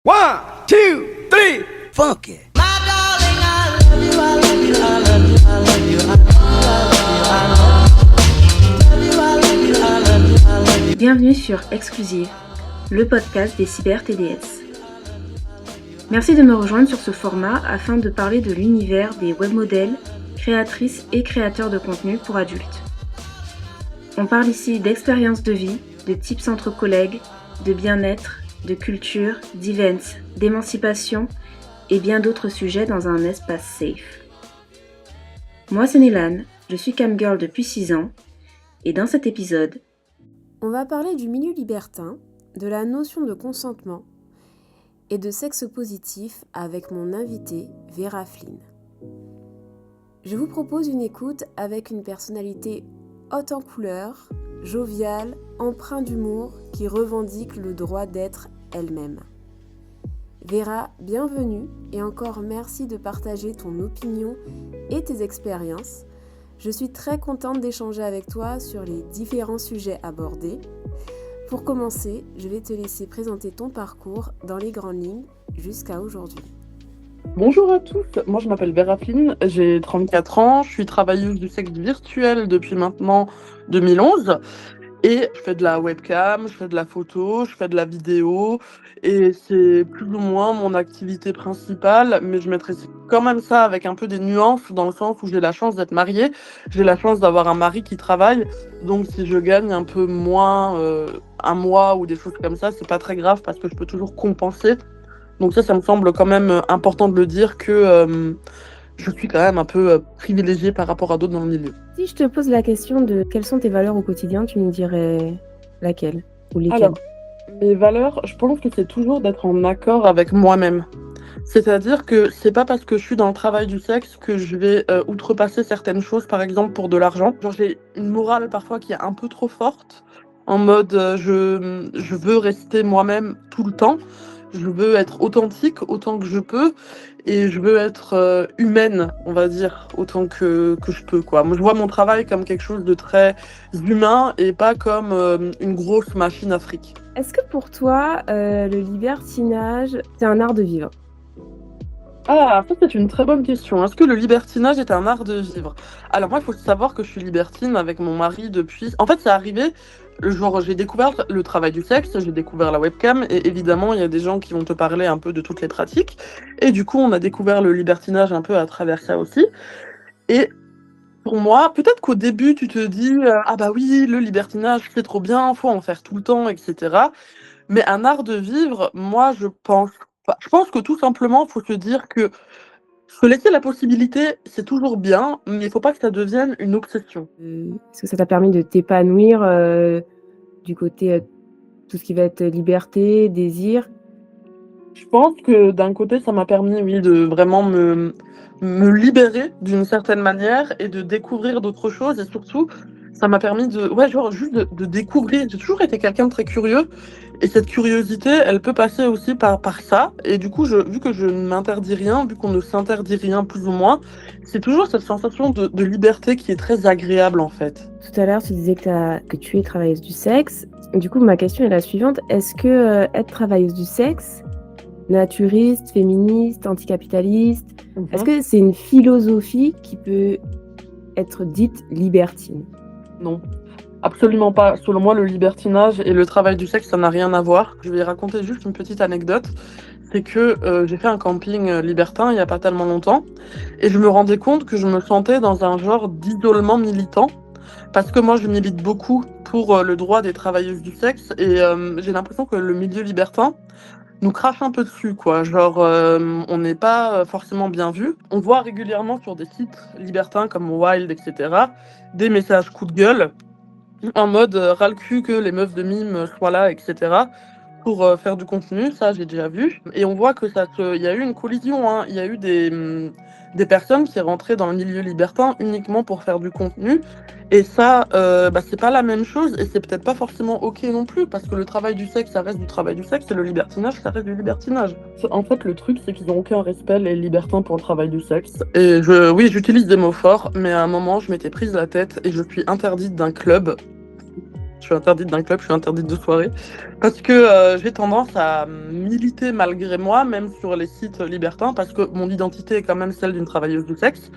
One, two, three, funky. Bienvenue sur Exclusive, le podcast des cyber TDS. Merci de me rejoindre sur ce format afin de parler de l'univers des webmodèles, créatrices et créateurs de contenu pour adultes. On parle ici d'expériences de vie, de tips entre collègues, de bien-être, de culture, d'events, d'émancipation et bien d'autres sujets dans un espace safe. Moi c'est Nélane, je suis camgirl depuis 6 ans et dans cet épisode, on va parler du milieu libertin, de la notion de consentement et de sexe positif avec mon invitée Vera Flynn. Je vous propose une écoute avec une personnalité haute en couleurs, joviale, empreinte d'humour qui revendique le droit d'être elle-même. Vera, bienvenue et encore merci de partager ton opinion et tes expériences. Je suis très contente d'échanger avec toi sur les différents sujets abordés. Pour commencer, je vais te laisser présenter ton parcours dans les grandes lignes jusqu'à aujourd'hui. Bonjour à tous, moi je m'appelle Vera Flynn, j'ai 34 ans, je suis travailleuse du sexe virtuel depuis maintenant 2011 et je fais de la webcam, je fais de la photo, je fais de la vidéo et c'est plus ou moins mon activité principale, mais je mettrais quand même ça avec un peu des nuances dans le sens où j'ai la chance d'être mariée, j'ai la chance d'avoir un mari qui travaille, donc si je gagne un peu moins un mois ou des choses comme ça, c'est pas très grave parce que je peux toujours compenser. Donc ça me semble quand même important de le dire que je suis quand même un peu privilégiée par rapport à d'autres dans le milieu. Si je te pose la question de quelles sont tes valeurs au quotidien, tu me dirais laquelle ou lesquelles? Alors, mes valeurs, je pense que c'est toujours d'être en accord avec moi-même. C'est-à-dire que c'est pas parce que je suis dans le travail du sexe que je vais outrepasser certaines choses, par exemple pour de l'argent. Genre j'ai une morale parfois qui est un peu trop forte, en mode je veux rester moi-même tout le temps. Je veux être authentique autant que je peux et je veux être humaine, on va dire, autant que je peux, quoi. Moi, je vois mon travail comme quelque chose de très humain et pas comme une grosse machine à fric. Est-ce que pour toi, le libertinage, c'est un art de vivre? Ah, ça c'est une très bonne question. Est-ce que le libertinage est un art de vivre? Alors moi, il faut savoir que je suis libertine avec mon mari depuis... En fait, c'est arrivé, genre j'ai découvert le travail du sexe, j'ai découvert la webcam, et évidemment, il y a des gens qui vont te parler un peu de toutes les pratiques. Et du coup, on a découvert le libertinage un peu à travers ça aussi. Et pour moi, peut-être qu'au début, tu te dis ah bah oui, le libertinage, c'est trop bien, faut en faire tout le temps, etc. Mais un art de vivre, moi, je pense pas. Je pense que tout simplement, il faut se dire que se laisser la possibilité, c'est toujours bien, mais il faut pas que ça devienne une obsession. Est-ce que ça t'a permis de t'épanouir du côté tout ce qui va être liberté, désir? Je pense que d'un côté, ça m'a permis, oui, de vraiment me libérer d'une certaine manière et de découvrir d'autres choses. Et surtout, ça m'a permis juste de découvrir. J'ai toujours été quelqu'un de très curieux. Et cette curiosité, elle peut passer aussi par ça. Et du coup, vu que je ne m'interdis rien, vu qu'on ne s'interdit rien plus ou moins, c'est toujours cette sensation de liberté qui est très agréable en fait. Tout à l'heure, tu disais que tu es travailleuse du sexe. Du coup, ma question est la suivante. Est-ce que être travailleuse du sexe, naturiste, féministe, anticapitaliste, est-ce que c'est une philosophie qui peut être dite libertine? Non. Absolument pas. Selon moi, le libertinage et le travail du sexe, ça n'a rien à voir. Je vais raconter juste une petite anecdote. C'est que j'ai fait un camping libertin il n'y a pas tellement longtemps et je me rendais compte que je me sentais dans un genre d'isolement militant parce que moi, je milite beaucoup pour le droit des travailleuses du sexe et j'ai l'impression que le milieu libertin nous crache un peu dessus, quoi. Genre, on n'est pas forcément bien vu. On voit régulièrement sur des sites libertins comme Wild, etc., des messages coup de gueule en mode ras le cul que les meufs de mime soient là, etc. pour faire du contenu, ça j'ai déjà vu. Et on voit que il y a eu une collision, hein. Il y a eu des personnes qui rentraient dans le milieu libertin uniquement pour faire du contenu. Et ça, c'est pas la même chose et c'est peut-être pas forcément ok non plus parce que le travail du sexe, ça reste du travail du sexe et le libertinage, ça reste du libertinage. En fait, le truc, c'est qu'ils n'ont aucun respect, les libertins, pour le travail du sexe. Et oui, j'utilise des mots forts, mais à un moment, je m'étais prise la tête et je suis interdite d'un club Je suis interdite d'un club, je suis interdite de soirée. Parce que j'ai tendance à militer malgré moi, même sur les sites libertins, parce que mon identité est quand même celle d'une travailleuse du sexe.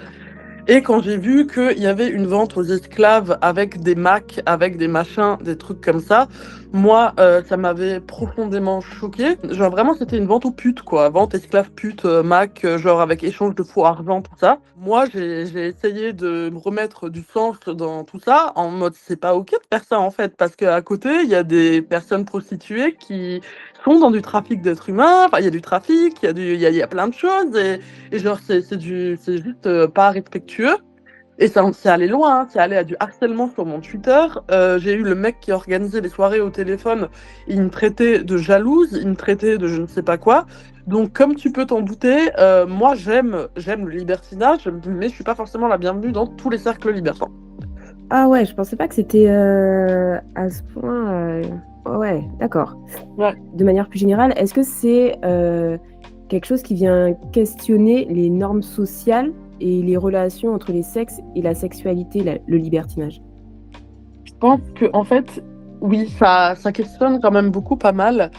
Et quand j'ai vu qu'il y avait une vente aux esclaves avec des Macs, avec des machins, des trucs comme ça, moi, ça m'avait profondément choqué. Genre vraiment, c'était une vente aux putes, quoi. Vente esclave pute, Mac, genre avec échange de faux argent, tout ça. Moi, j'ai essayé de me remettre du sens dans tout ça, en mode c'est pas ok de faire ça en fait, parce qu'à côté, il y a des personnes prostituées qui sont dans du trafic d'êtres humains, enfin, il y a du trafic, il y a plein de choses, et genre, c'est juste pas respectueux. Et ça, c'est allé loin, hein. C'est allé à du harcèlement sur mon Twitter. J'ai eu le mec qui organisait les soirées au téléphone. Il me traitait de jalouse, il me traitait de je ne sais pas quoi. Donc, comme tu peux t'en douter, moi, j'aime le libertinage, mais je suis pas forcément la bienvenue dans tous les cercles libertins. Ah ouais, je pensais pas que c'était à ce point. Ouais, d'accord. Ouais. De manière plus générale, est-ce que c'est quelque chose qui vient questionner les normes sociales et les relations entre les sexes et la sexualité, le libertinage? Je pense que, en fait, oui, ça questionne quand même beaucoup, pas mal.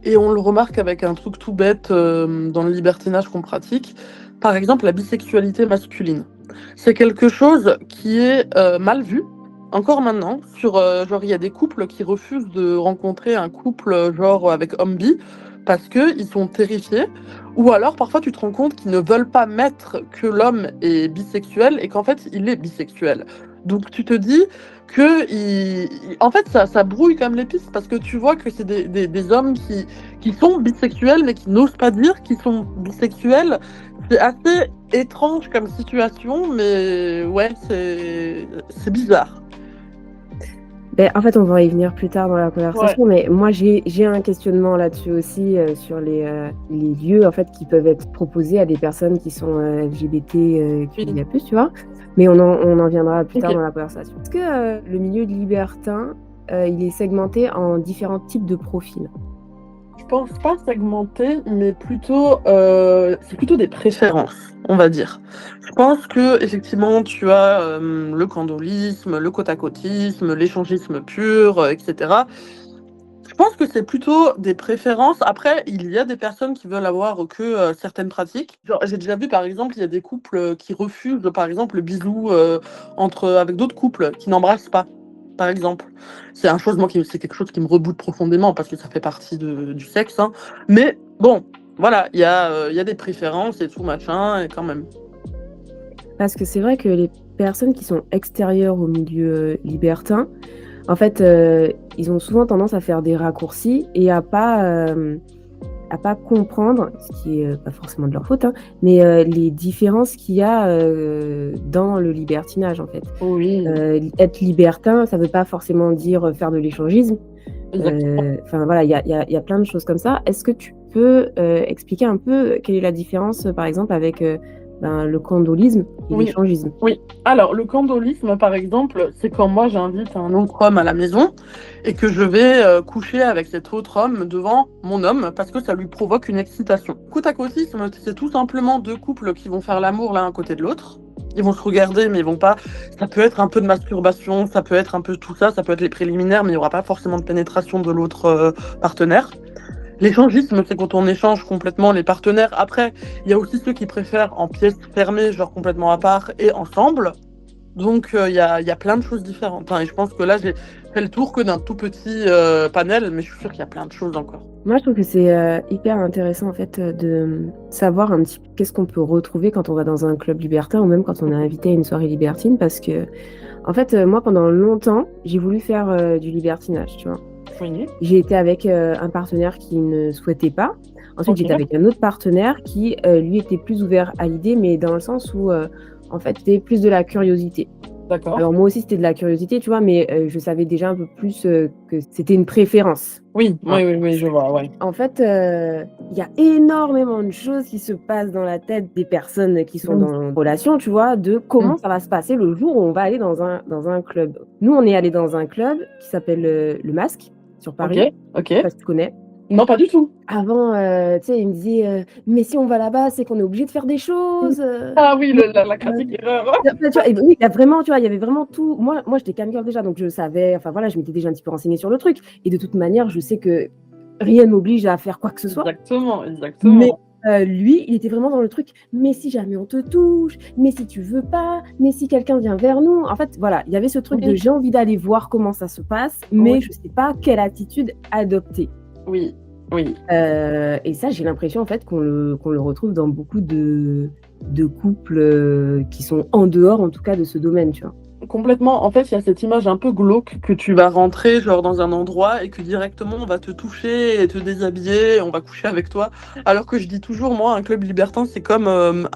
Et on le remarque avec un truc tout bête dans le libertinage qu'on pratique. Par exemple, la bisexualité masculine. C'est quelque chose qui est mal vu, encore maintenant. Genre, il y a des couples qui refusent de rencontrer un couple genre avec homme bi parce qu'ils sont terrifiés. Ou alors, parfois, tu te rends compte qu'ils ne veulent pas mettre que l'homme est bisexuel et qu'en fait, il est bisexuel. Donc, tu te dis que, en fait, ça brouille comme les pistes parce que tu vois que c'est des hommes qui sont bisexuels mais qui n'osent pas dire qu'ils sont bisexuels. C'est assez étrange comme situation, mais ouais, c'est bizarre. Ben, en fait, on va y venir plus tard dans la conversation, mais moi j'ai un questionnement là-dessus aussi sur les lieux en fait qui peuvent être proposés à des personnes qui sont LGBT, QIA+, tu vois. Mais on en viendra plus tard dans la conversation. Est-ce que le milieu libertin, il est segmenté en différents types de profils? Je pense pas segmenté, mais plutôt c'est plutôt des préférences, on va dire. Je pense que effectivement tu as le candolisme, le côte-à-côtisme, l'échangisme pur, etc. Je pense que c'est plutôt des préférences. Après, il y a des personnes qui veulent avoir que certaines pratiques. Genre, j'ai déjà vu, par exemple, il y a des couples qui refusent, par exemple, le bisou avec d'autres couples qui n'embrassent pas, par exemple. C'est c'est quelque chose qui me reboute profondément parce que ça fait partie du sexe. Hein. Mais bon, voilà, il y a des préférences et tout machin, et quand même. Parce que c'est vrai que les personnes qui sont extérieures au milieu libertin, en fait, ils ont souvent tendance à faire des raccourcis et à pas comprendre, ce qui est pas forcément de leur faute, hein, mais les différences qu'il y a dans le libertinage, en fait. Oui. Être libertin, ça veut pas forcément dire faire de l'échangisme. Enfin voilà, il y a plein de choses comme ça. Est-ce que tu peux expliquer un peu quelle est la différence, par exemple, avec le candolisme et l'échangisme? Oui. Alors, le candolisme, par exemple, c'est quand moi j'invite un autre homme à la maison et que je vais coucher avec cet autre homme devant mon homme parce que ça lui provoque une excitation. Côte-à-côtisme, c'est tout simplement deux couples qui vont faire l'amour l'un à côté de l'autre. Ils vont se regarder, mais ils vont pas. Ça peut être un peu de masturbation, ça peut être un peu tout ça, ça peut être les préliminaires, mais il n'y aura pas forcément de pénétration de l'autre partenaire. L'échangisme, c'est quand on échange complètement les partenaires. Après, il y a aussi ceux qui préfèrent en pièces fermées, genre complètement à part et ensemble. Donc, il y a plein de choses différentes. Hein. Et je pense que là, j'ai fait le tour que d'un tout petit panel, mais je suis sûre qu'il y a plein de choses encore. Moi, je trouve que c'est hyper intéressant, en fait, de savoir un petit peu qu'est-ce qu'on peut retrouver quand on va dans un club libertin ou même quand on est invité à une soirée libertine. Parce que, en fait, moi, pendant longtemps, j'ai voulu faire du libertinage, tu vois. Oui. J'ai été avec un partenaire qui ne souhaitait pas. Ensuite, j'étais avec un autre partenaire qui, lui, était plus ouvert à l'idée, mais dans le sens où, en fait, c'était plus de la curiosité. D'accord. Alors, moi aussi, c'était de la curiosité, tu vois, mais je savais déjà un peu plus que c'était une préférence. Oui, je vois, ouais. En fait, il y a énormément de choses qui se passent dans la tête des personnes qui sont dans une relation, tu vois, de comment ça va se passer le jour où on va aller dans un club. Nous, on est allé dans un club qui s'appelle Le Masque, sur Paris. Ok. Je sais pas si tu connais. Non, pas du tout. Avant, tu sais, il me disait, mais si on va là-bas, c'est qu'on est obligé de faire des choses. Ah oui, la classique erreur. Tu vois, et oui, il y a vraiment, tu vois, il y avait vraiment tout. Moi, j'étais camgirl déjà, donc je savais, enfin voilà, je m'étais déjà un petit peu renseignée sur le truc. Et de toute manière, je sais que rien ne m'oblige à faire quoi que ce soit. Exactement. Mais lui, il était vraiment dans le truc, mais si jamais on te touche, mais si tu veux pas, mais si quelqu'un vient vers nous. En fait, voilà, il y avait ce truc de j'ai envie d'aller voir comment ça se passe, mais je sais pas quelle attitude adopter. Oui. Et ça, j'ai l'impression en fait qu'on le retrouve dans beaucoup de couples qui sont en dehors, en tout cas, de ce domaine, tu vois. Complètement. En fait, il y a cette image un peu glauque que tu vas rentrer genre dans un endroit et que directement on va te toucher et te déshabiller, on va coucher avec toi. Alors que je dis toujours, moi, un club libertin, c'est comme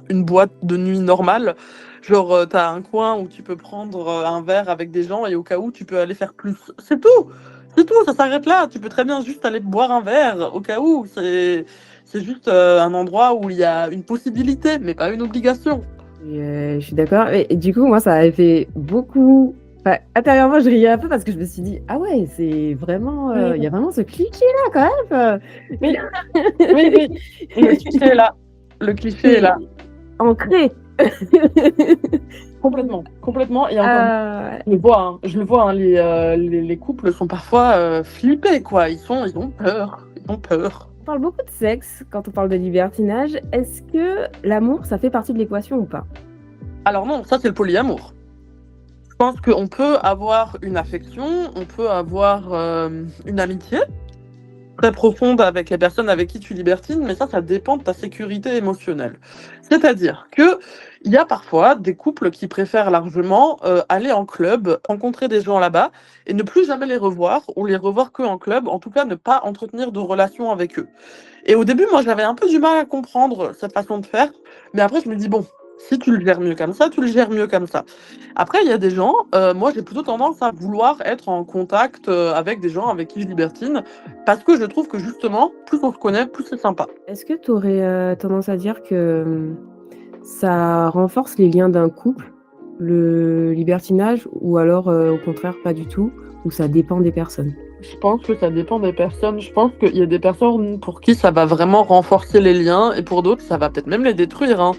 une boîte de nuit normale. Genre, t'as un coin où tu peux prendre un verre avec des gens et au cas où tu peux aller faire plus. C'est tout. C'est tout, ça s'arrête là. Tu peux très bien juste aller boire un verre au cas où. C'est juste un endroit où il y a une possibilité, mais pas une obligation. Je suis d'accord. Et du coup, moi, ça avait fait beaucoup. Enfin, intérieurement, je riais un peu parce que je me suis dit, ah ouais, c'est vraiment. Il y a vraiment ce cliché-là, quand même. Oui. Le cliché est là. Le cliché est là. Ancré. Complètement. Et encore, je le vois, hein, les couples sont parfois flippés, quoi. Ils ont peur. On parle beaucoup de sexe quand on parle de libertinage. Est-ce que l'amour, ça fait partie de l'équation ou pas? Alors non, ça c'est le polyamour. Je pense qu'on peut avoir une affection, on peut avoir une amitié très profonde avec les personnes avec qui tu libertines, mais ça dépend de ta sécurité émotionnelle. C'est-à-dire que il y a parfois des couples qui préfèrent largement aller en club, rencontrer des gens là-bas et ne plus jamais les revoir ou les revoir que en club, en tout cas ne pas entretenir de relations avec eux. Et au début, moi, j'avais un peu du mal à comprendre cette façon de faire, mais après, je me dis, bon, si tu le gères mieux comme ça, tu le gères mieux comme ça. Après, il y a des gens, moi, j'ai plutôt tendance à vouloir être en contact avec des gens avec qui je libertine, parce que je trouve que justement, plus on se connaît, plus c'est sympa. Est-ce que tu aurais tendance à dire que ça renforce les liens d'un couple, le libertinage, ou alors au contraire pas du tout, ou ça dépend des personnes? Je pense que ça dépend des personnes. Je pense qu'il y a des personnes pour qui ça va vraiment renforcer les liens et pour d'autres, ça va peut-être même les détruire, hein.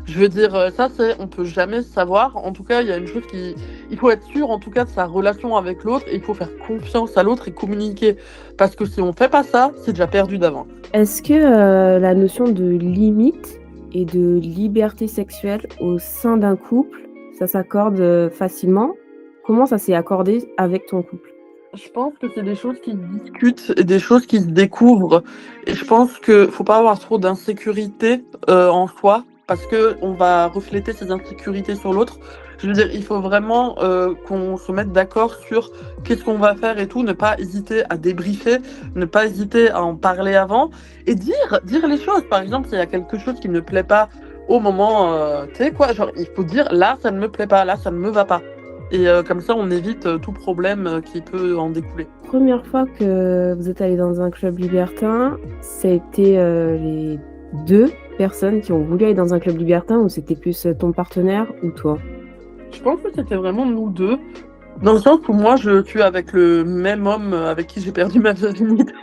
Je veux dire, on peut jamais savoir. En tout cas, il y a une chose il faut être sûr, en tout cas, de sa relation avec l'autre et il faut faire confiance à l'autre et communiquer. Parce que si on fait pas ça, c'est déjà perdu d'avance. Est-ce que la notion de limite et de liberté sexuelle au sein d'un couple, ça s'accorde facilement? Comment ça s'est accordé avec ton couple? Je pense que c'est des choses qui se discutent et des choses qui se découvrent. Et je pense qu'il faut pas avoir trop d'insécurité en soi, parce que on va refléter ces insécurités sur l'autre. Je veux dire, il faut vraiment qu'on se mette d'accord sur qu'est-ce qu'on va faire et tout, ne pas hésiter à débriefer, ne pas hésiter à en parler avant et dire les choses. Par exemple, s'il y a quelque chose qui ne plaît pas au moment, tu sais quoi, genre il faut dire là ça ne me plaît pas, là ça ne me va pas. Et comme ça, on évite tout problème qui peut en découler. Première fois que vous êtes allé dans un club libertin, c'était les deux personnes qui ont voulu aller dans un club libertin ou c'était plus ton partenaire ou toi? Je pense que c'était vraiment nous deux. Dans le sens où moi, je suis avec le même homme avec qui j'ai perdu ma virginité.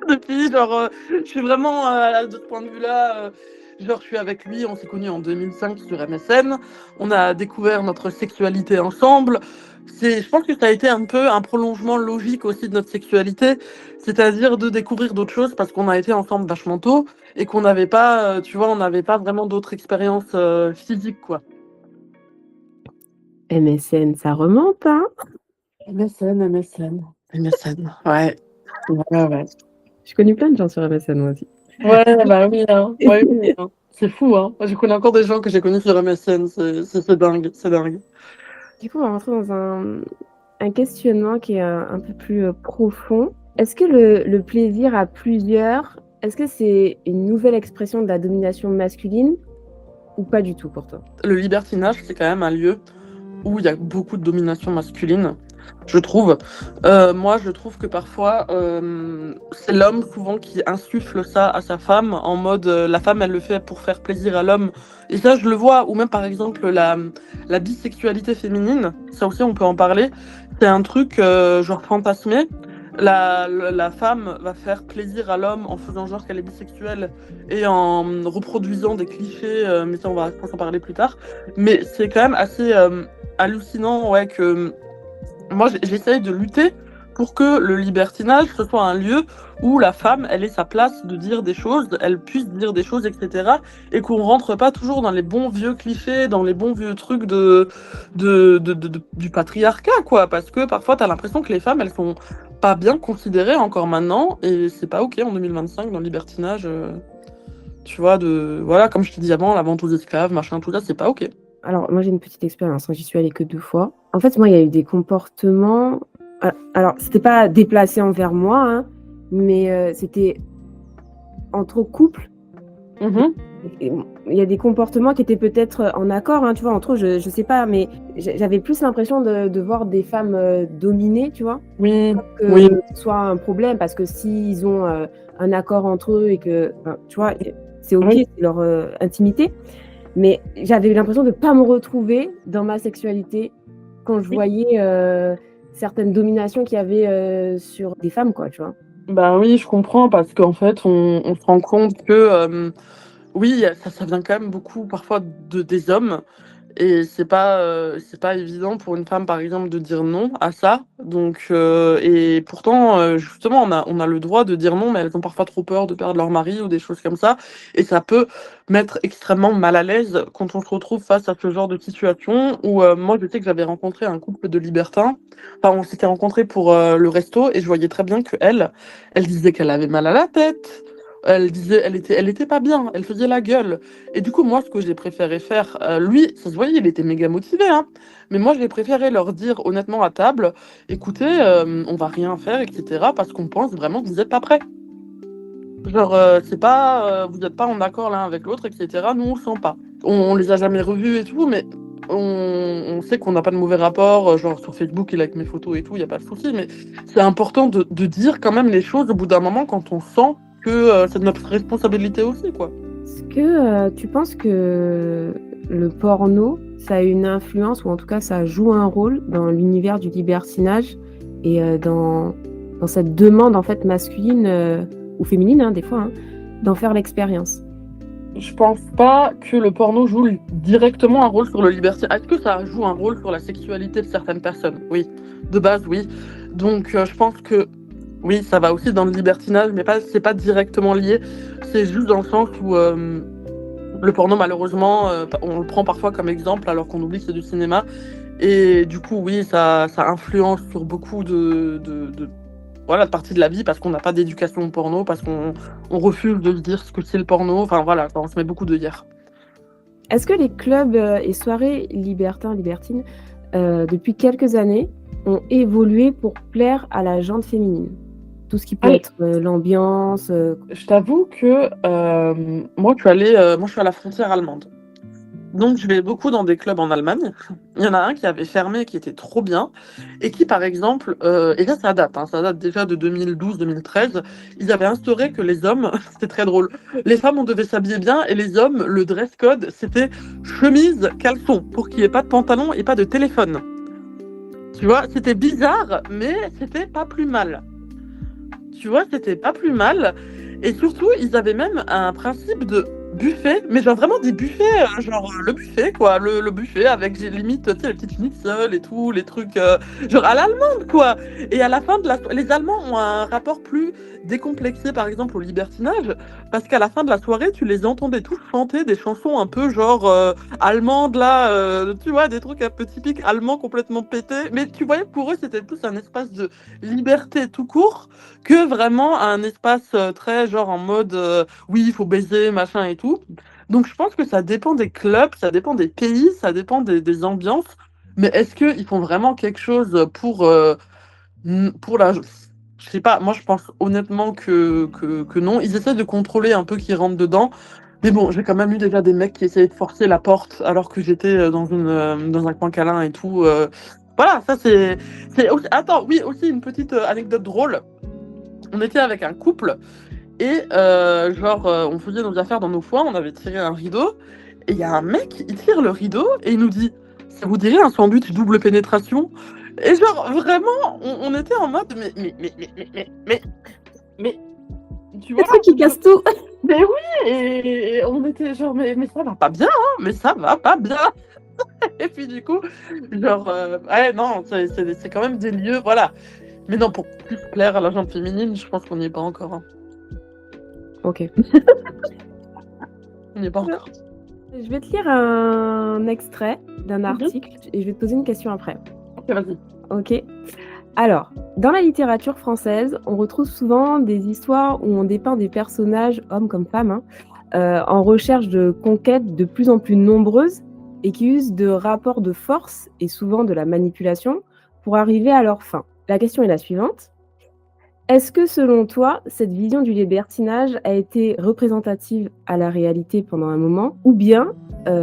Depuis, genre, je suis vraiment de ce point de vue-là... Genre, je suis avec lui, on s'est connus en 2005 sur MSN, on a découvert notre sexualité ensemble. Je pense que ça a été un peu un prolongement logique aussi de notre sexualité, c'est-à-dire de découvrir d'autres choses parce qu'on a été ensemble vachement tôt et qu'on n'avait pas, tu vois, on n'avait pas vraiment d'autres expériences physiques, quoi. MSN, ça remonte, hein? MSN, ouais. Je connais plein de gens sur MSN, moi aussi. Ouais, bah oui, hein. Ouais, oui, hein. C'est fou, hein. Moi, je connais encore des gens que j'ai connus sur MSN, c'est dingue, c'est dingue. Du coup, on va rentrer dans un questionnement qui est un peu plus profond. Est-ce que le plaisir à plusieurs, est-ce que c'est une nouvelle expression de la domination masculine ou pas du tout pour toi? Le libertinage, c'est quand même un lieu où il y a beaucoup de domination masculine, je trouve. Moi, je trouve que parfois, c'est l'homme souvent qui insuffle ça à sa femme, en mode la femme, elle le fait pour faire plaisir à l'homme. Et ça, je le vois, ou même par exemple la bisexualité féminine, ça aussi, on peut en parler. C'est un truc genre fantasmé. la femme va faire plaisir à l'homme en faisant genre qu'elle est bisexuelle et en reproduisant des clichés, mais ça on va je pense en parler plus tard. Mais c'est quand même assez hallucinant, ouais, que moi j'essaye de lutter pour que le libertinage ce soit un lieu où la femme elle ait sa place de dire des choses, elle puisse dire des choses, etc. Et qu'on rentre pas toujours dans les bons vieux clichés, dans les bons vieux trucs du patriarcat, quoi. Parce que parfois t'as l'impression que les femmes elles sont pas bien considérées encore maintenant, et c'est pas ok en 2025 dans le libertinage. Tu vois, voilà, comme je te dis avant, la vente aux esclaves, machin, tout ça, c'est pas ok. Alors, moi, j'ai une petite expérience. J'y suis allée que 2 fois. En fait, moi, il y a eu des comportements. Alors, c'était pas déplacé envers moi, hein, mais c'était entre couples. Mhm. Il y a des comportements qui étaient peut-être en accord, hein, tu vois, entre eux, je sais pas, mais j'avais plus l'impression de voir des femmes dominées, tu vois, Oui, que oui. ce soit un problème, parce que s'ils ont un accord entre eux et que, tu vois, c'est ok, Oui. c'est leur intimité. Mais j'avais eu l'impression de ne pas me retrouver dans ma sexualité quand je voyais certaines dominations qu'il y avait sur des femmes, quoi, tu vois. Bah oui, je comprends, parce qu'en fait, on se rend compte que, oui, ça vient quand même beaucoup parfois des hommes. Et c'est pas évident pour une femme, par exemple, de dire non à ça. Donc, et pourtant, justement, on a le droit de dire non, mais elles ont parfois trop peur de perdre leur mari ou des choses comme ça. Et ça peut mettre extrêmement mal à l'aise quand on se retrouve face à ce genre de situation où, moi, je sais que j'avais rencontré un couple de libertins. Enfin, on s'était rencontrés pour le resto et je voyais très bien que elle disait qu'elle avait mal à la tête. Elle disait, elle était pas bien, elle faisait la gueule. Et du coup, moi, ce que j'ai préféré faire, lui, ça se voyait, il était méga motivé, hein. Mais moi, j'ai préféré leur dire honnêtement à table, écoutez, on va rien faire, etc. Parce qu'on pense vraiment que vous n'êtes pas prêts. Genre, c'est pas, vous n'êtes pas en accord l'un avec l'autre, etc. Nous, on le sent pas. On les a jamais revus et tout, mais on sait qu'on n'a pas de mauvais rapport. Genre, sur Facebook, il like mes photos et tout, il n'y a pas de souci. Mais c'est important de dire quand même les choses au bout d'un moment quand on sent que c'est de notre responsabilité aussi, quoi. Est-ce que tu penses que le porno, ça a une influence, ou en tout cas ça joue un rôle dans l'univers du libertinage et dans cette demande en fait masculine ou féminine, hein, des fois, hein, d'en faire l'expérience? Je pense pas que le porno joue directement un rôle sur le libertinage. Est-ce que ça joue un rôle sur la sexualité de certaines personnes? Oui, de base, oui. Donc, je pense que oui, ça va aussi dans le libertinage, mais c'est pas directement lié. C'est juste dans le sens où le porno, malheureusement, on le prend parfois comme exemple alors qu'on oublie que c'est du cinéma. Et du coup, oui, ça influence sur beaucoup voilà, de partie de la vie, parce qu'on n'a pas d'éducation au porno, parce qu'on refuse de se dire ce que c'est le porno. Enfin voilà, on se met beaucoup d'œillères. Est-ce que les clubs et soirées libertins, libertines, depuis quelques années, ont évolué pour plaire à la gente féminine? Tout ce qui peut être l'ambiance. Je t'avoue que moi, je suis à la frontière allemande. Donc, je vais beaucoup dans des clubs en Allemagne. Il y en a un qui avait fermé, qui était trop bien, et qui, par exemple, et là, ça date, hein, ça date déjà de 2012-2013, ils avaient instauré que les hommes, c'était très drôle, les femmes, on devait s'habiller bien, et les hommes, le dress code, c'était chemise, caleçon, pour qu'il n'y ait pas de pantalon et pas de téléphone. Tu vois, c'était bizarre, mais c'était pas plus mal. Tu vois, c'était pas plus mal. Et surtout, ils avaient même un principe de buffet, mais genre vraiment des buffets, genre le buffet, quoi. Le buffet avec limite, tu sais, les petites schnitzel et tout, les trucs, genre à l'allemande, quoi. Et à la fin de les Allemands ont un rapport plus décomplexé, par exemple, au libertinage, parce qu'à la fin de la soirée, tu les entendais tous chanter des chansons un peu genre allemandes, là, tu vois, des trucs un peu typiques allemands complètement pétés. Mais tu voyais, pour eux, c'était plus un espace de liberté tout court que vraiment un espace très genre en mode oui, il faut baiser, machin et tout. Donc je pense que ça dépend des clubs, ça dépend des pays, ça dépend des ambiances. Mais est-ce qu'ils font vraiment quelque chose pour la... Je sais pas, moi je pense honnêtement que non. Ils essaient de contrôler un peu qui rentre dedans. Mais bon, j'ai quand même eu déjà des mecs qui essayaient de forcer la porte alors que j'étais dans un coin câlin et tout. Voilà, ça c'est... Attends, oui, aussi une petite anecdote drôle. On était avec un couple et on faisait nos affaires dans nos foins, on avait tiré un rideau et il y a un mec, il tire le rideau et il nous dit: ça vous dirait un sandwich double pénétration? Et genre, vraiment, on était en mode, mais, tu Le vois, truc qui casse tout. mais oui, et on était genre, mais ça va pas bien, hein, mais ça va pas bien. Et puis du coup, genre, ouais, non, c'est quand même des lieux, voilà. Mais non, pour plus plaire à la gente féminine, je pense qu'on n'y est pas encore. Hein. Ok. On n'y est pas encore. Je vais te lire un extrait d'un article et je vais te poser une question après. Ok, vas-y. Ok. Alors, dans la littérature française, on retrouve souvent des histoires où on dépeint des personnages, hommes comme femmes, en recherche de conquêtes de plus en plus nombreuses et qui usent de rapports de force et souvent de la manipulation pour arriver à leur fin. La question est la suivante. Est-ce que selon toi, cette vision du libertinage a été représentative à la réalité pendant un moment ou bien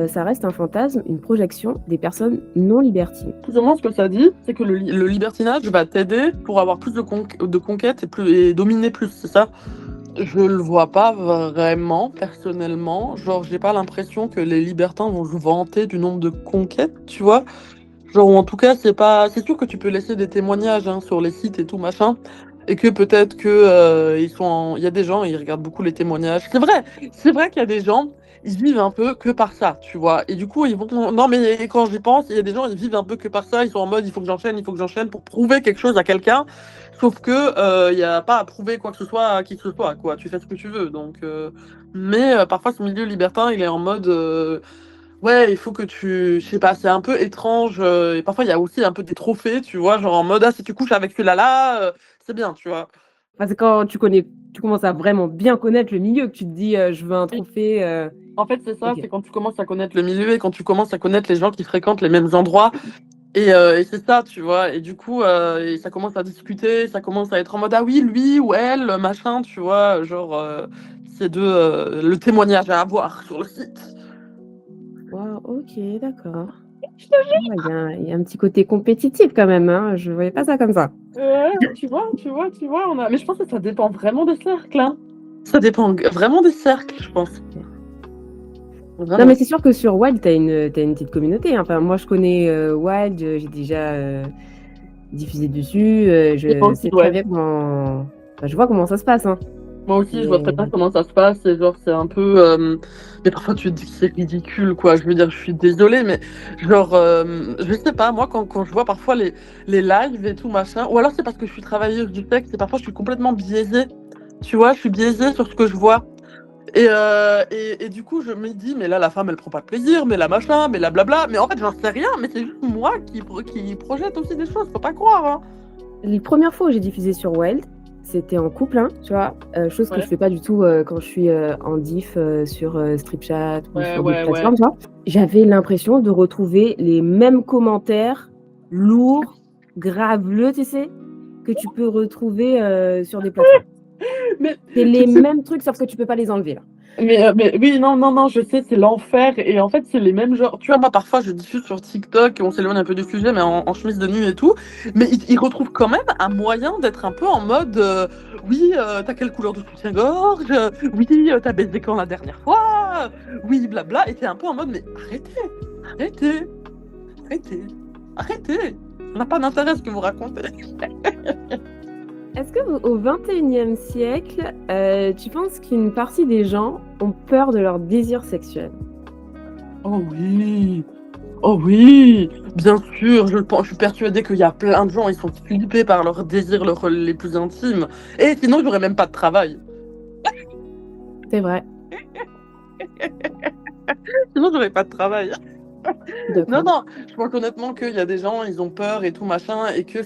ça reste un fantasme, une projection des personnes non libertines? Plus ou moins, ce que ça dit, c'est que le libertinage va t'aider pour avoir plus de conquêtes et dominer plus, c'est ça? Je le vois pas vraiment, personnellement. Genre, j'ai pas l'impression que les libertins vont se vanter du nombre de conquêtes, tu vois? Genre, ou en tout cas, c'est sûr que tu peux laisser des témoignages hein, sur les sites et tout, machin. Et que peut-être que il y a des gens, ils regardent beaucoup les témoignages. C'est vrai qu'il y a des gens, ils vivent un peu que par ça, tu vois. Et du coup, ils vont. Non, mais quand j'y pense, il y a des gens, ils vivent un peu que par ça. Ils sont en mode, il faut que j'enchaîne pour prouver quelque chose à quelqu'un. Sauf que il y a pas à prouver quoi que ce soit à qui que ce soit, quoi. Tu fais ce que tu veux. Donc, mais parfois, ce milieu libertin, il est en mode. Ouais, il faut que je sais pas, c'est un peu étrange. Et parfois, il y a aussi un peu des trophées, tu vois, genre en mode, ah, si tu couches avec celui-là, c'est bien, tu vois. Enfin, c'est quand tu commences à vraiment bien connaître le milieu que tu te dis je veux un trophée. En fait, c'est ça, Ok. c'est quand tu commences à connaître le milieu et quand tu commences à connaître les gens qui fréquentent les mêmes endroits. Et c'est ça, tu vois. Et du coup, et ça commence à discuter, ça commence à être en mode, ah oui, lui ou elle, machin, tu vois. Genre, c'est le témoignage à avoir sur le site. Wow, ok, d'accord. Il y a un petit côté compétitif quand même, hein. Je voyais pas ça comme ça. Tu vois, mais je pense que ça dépend vraiment des cercles, hein. Ça dépend vraiment des cercles, je pense. Vraiment. Non, mais c'est sûr que sur Wild, t'as une petite communauté. Hein. Enfin, moi, je connais Wild, j'ai déjà diffusé dessus. Je sais très bien comment. Enfin, je vois comment ça se passe. Hein. Moi aussi, je vois très bien comment ça se passe. Et genre, c'est un peu. Mais parfois, tu te dis que c'est ridicule, quoi. Je veux dire, je suis désolée, mais genre, je sais pas, moi, quand je vois parfois les lives et tout, machin, ou alors c'est parce que je suis travailleuse du texte et parfois je suis complètement biaisée. Tu vois, je suis biaisée sur ce que je vois. Et du coup, je me dis, mais là, la femme, elle prend pas de plaisir, mais la machin, mais la blabla. Mais en fait, j'en sais rien, mais c'est juste moi qui projette aussi des choses, faut pas croire. Hein. Les premières fois où j'ai diffusé sur Wild, c'était en couple, hein, tu vois, chose que je fais pas du tout quand je suis en diff sur Stripchat ou sur d'autres plateformes, tu vois. J'avais l'impression de retrouver les mêmes commentaires lourds, graveleux, tu sais, que tu peux retrouver sur des plateformes. Mais c'est les mêmes trucs, sauf que tu peux pas les enlever là. Mais oui, non, je sais, c'est l'enfer. Et en fait, c'est les mêmes genres. Tu vois, moi, parfois, je diffuse sur TikTok, on s'éloigne un peu du sujet, mais en chemise de nuit et tout. Mais ils retrouvent quand même un moyen d'être un peu en mode oui, t'as quelle couleur de soutien-gorge oui, t'as baisé quand la dernière fois oui, blabla. Et t'es un peu en mode, mais arrêtez. Ça n'a pas d'intérêt ce que vous racontez. Est-ce qu'au XXIe siècle, tu penses qu'une partie des gens ont peur de leur désir sexuel? Oh oui, bien sûr, je suis persuadée qu'il y a plein de gens, ils sont flippés par leurs désirs les plus intimes. Et sinon, j'aurais même pas de travail. C'est vrai. Sinon, j'aurais pas de travail. Non, je pense honnêtement qu'il y a des gens, ils ont peur et tout machin, et que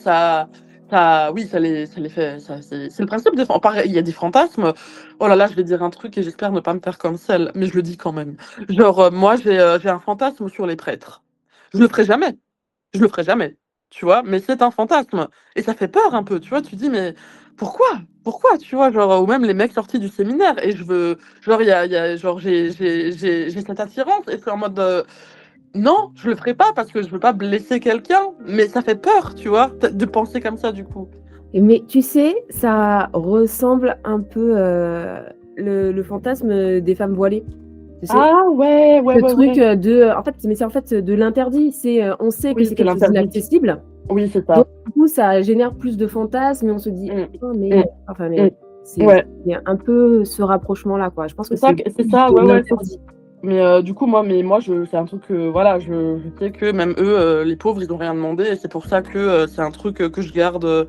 oui, ça les fait. C'est le principe des fantasmes. Il y a des fantasmes. Oh là là, je vais dire un truc et j'espère ne pas me faire comme celle, mais je le dis quand même. Genre, moi, j'ai un fantasme sur les prêtres. Je le ferai jamais, tu vois, mais c'est un fantasme. Et ça fait peur un peu, tu vois, tu dis, mais pourquoi? Tu vois, genre, ou même les mecs sortis du séminaire, et je veux, genre, genre, j'ai cette attirance, et c'est en mode, non, je le ferai pas parce que je veux pas blesser quelqu'un, mais ça fait peur, tu vois, de penser comme ça, du coup. Mais tu sais, ça ressemble un peu le fantasme des femmes voilées. Tu sais, ouais. le truc de, en fait, mais c'est en fait de l'interdit. C'est, on sait que c'est quelque chose d'inaccessible, Oui, c'est ça. Donc, du coup, ça génère plus de fantasmes et on se dit, Mm, ah, mais, mm, enfin, mm. mais Ouais, il y a un peu ce rapprochement-là, quoi. Je pense que c'est ça, c'est c'est plus ça, de ouais, ouais. l'interdit. Mais du coup, moi, c'est un truc que, voilà, je sais que même eux, les pauvres, ils n'ont rien demandé, et c'est pour ça que c'est un truc que je garde,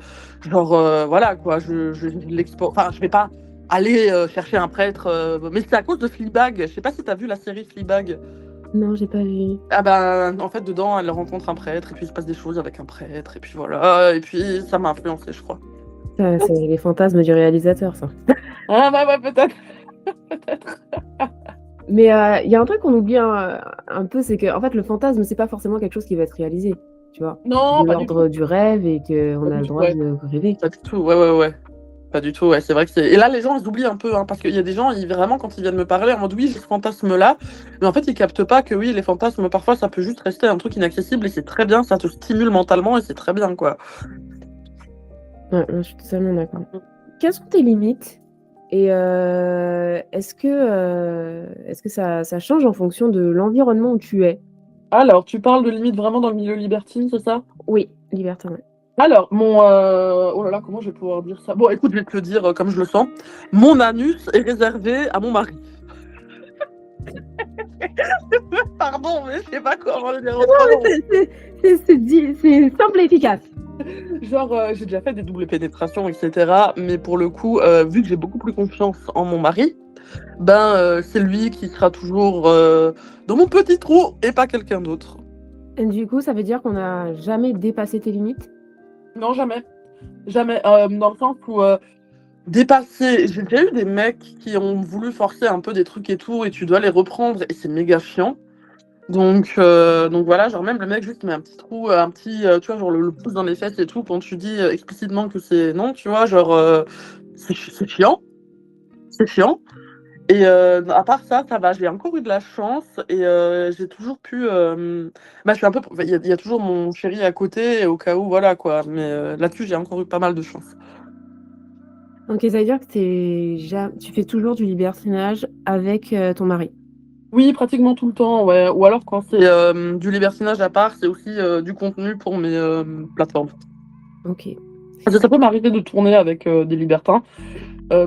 genre, voilà, quoi, je l'expose, enfin, je vais pas aller chercher un prêtre, mais c'est à cause de Fleabag. Je sais pas si t'as vu la série Fleabag. Non, j'ai pas vu. Ah ben, en fait, dedans, elle rencontre un prêtre, et puis il se passe des choses avec un prêtre, et puis voilà, et puis ça m'a influencé, je crois. Ça, c'est les fantasmes du réalisateur, ça. Ah, bah, ouais, peut-être. Mais il y a un truc qu'on oublie un peu, c'est que en fait, le fantasme, c'est pas forcément quelque chose qui va être réalisé, tu vois. C'est Non, de pas du tout. l'ordre du rêve et Pas qu'on a du le tout, droit ouais. de rêver. Pas du tout, ouais, ouais, ouais. Pas du tout, ouais, c'est vrai que c'est. Et là, les gens, ils oublient un peu, hein, parce qu'il y a des gens, vraiment, quand ils viennent me parler, en mode oui, j'ai ce fantasme-là, mais en fait, ils captent pas que oui, les fantasmes, parfois, ça peut juste rester un truc inaccessible et c'est très bien, ça te stimule mentalement et c'est très bien, quoi. Ouais, je suis totalement d'accord. Quelles sont tes limites? Et est-ce que ça change en fonction de l'environnement où tu es? Alors, tu parles de limite vraiment dans le milieu libertine, c'est ça? Oui, libertin, ouais. Alors, oh là là, comment je vais pouvoir dire ça? Bon, écoute, je vais te le dire comme je le sens. Mon anus est réservé à mon mari. Pardon, mais je sais pas comment le dire autrement. C'est simple et efficace. Genre, j'ai déjà fait des doubles pénétrations, etc. Mais pour le coup, vu que j'ai beaucoup plus confiance en mon mari, ben c'est lui qui sera toujours dans mon petit trou et pas quelqu'un d'autre. Et du coup, ça veut dire qu'on n'a jamais dépassé tes limites? Non, jamais. Jamais. Dans le sens où dépasser. J'ai déjà eu des mecs qui ont voulu forcer un peu des trucs et tout, et tu dois les reprendre, et c'est méga chiant. Donc voilà, genre même le mec juste met un petit trou, tu vois, genre le pouce dans les fesses et tout, quand tu dis explicitement que c'est non, tu vois, genre c'est chiant, c'est chiant. Et à part ça, ça va, j'ai encore eu de la chance et j'ai toujours pu. Bah, je suis un peu. Il y a toujours mon chéri à côté au cas où, voilà quoi. Mais là-dessus, j'ai encore eu pas mal de chance. Donc, ça veut dire que tu fais toujours du libertinage avec ton mari. Oui, pratiquement tout le temps, ouais. Ou alors quand c'est du libertinage à part, c'est aussi du contenu pour mes plateformes. Ok. Parce que ça peut m'arriver de tourner avec des libertins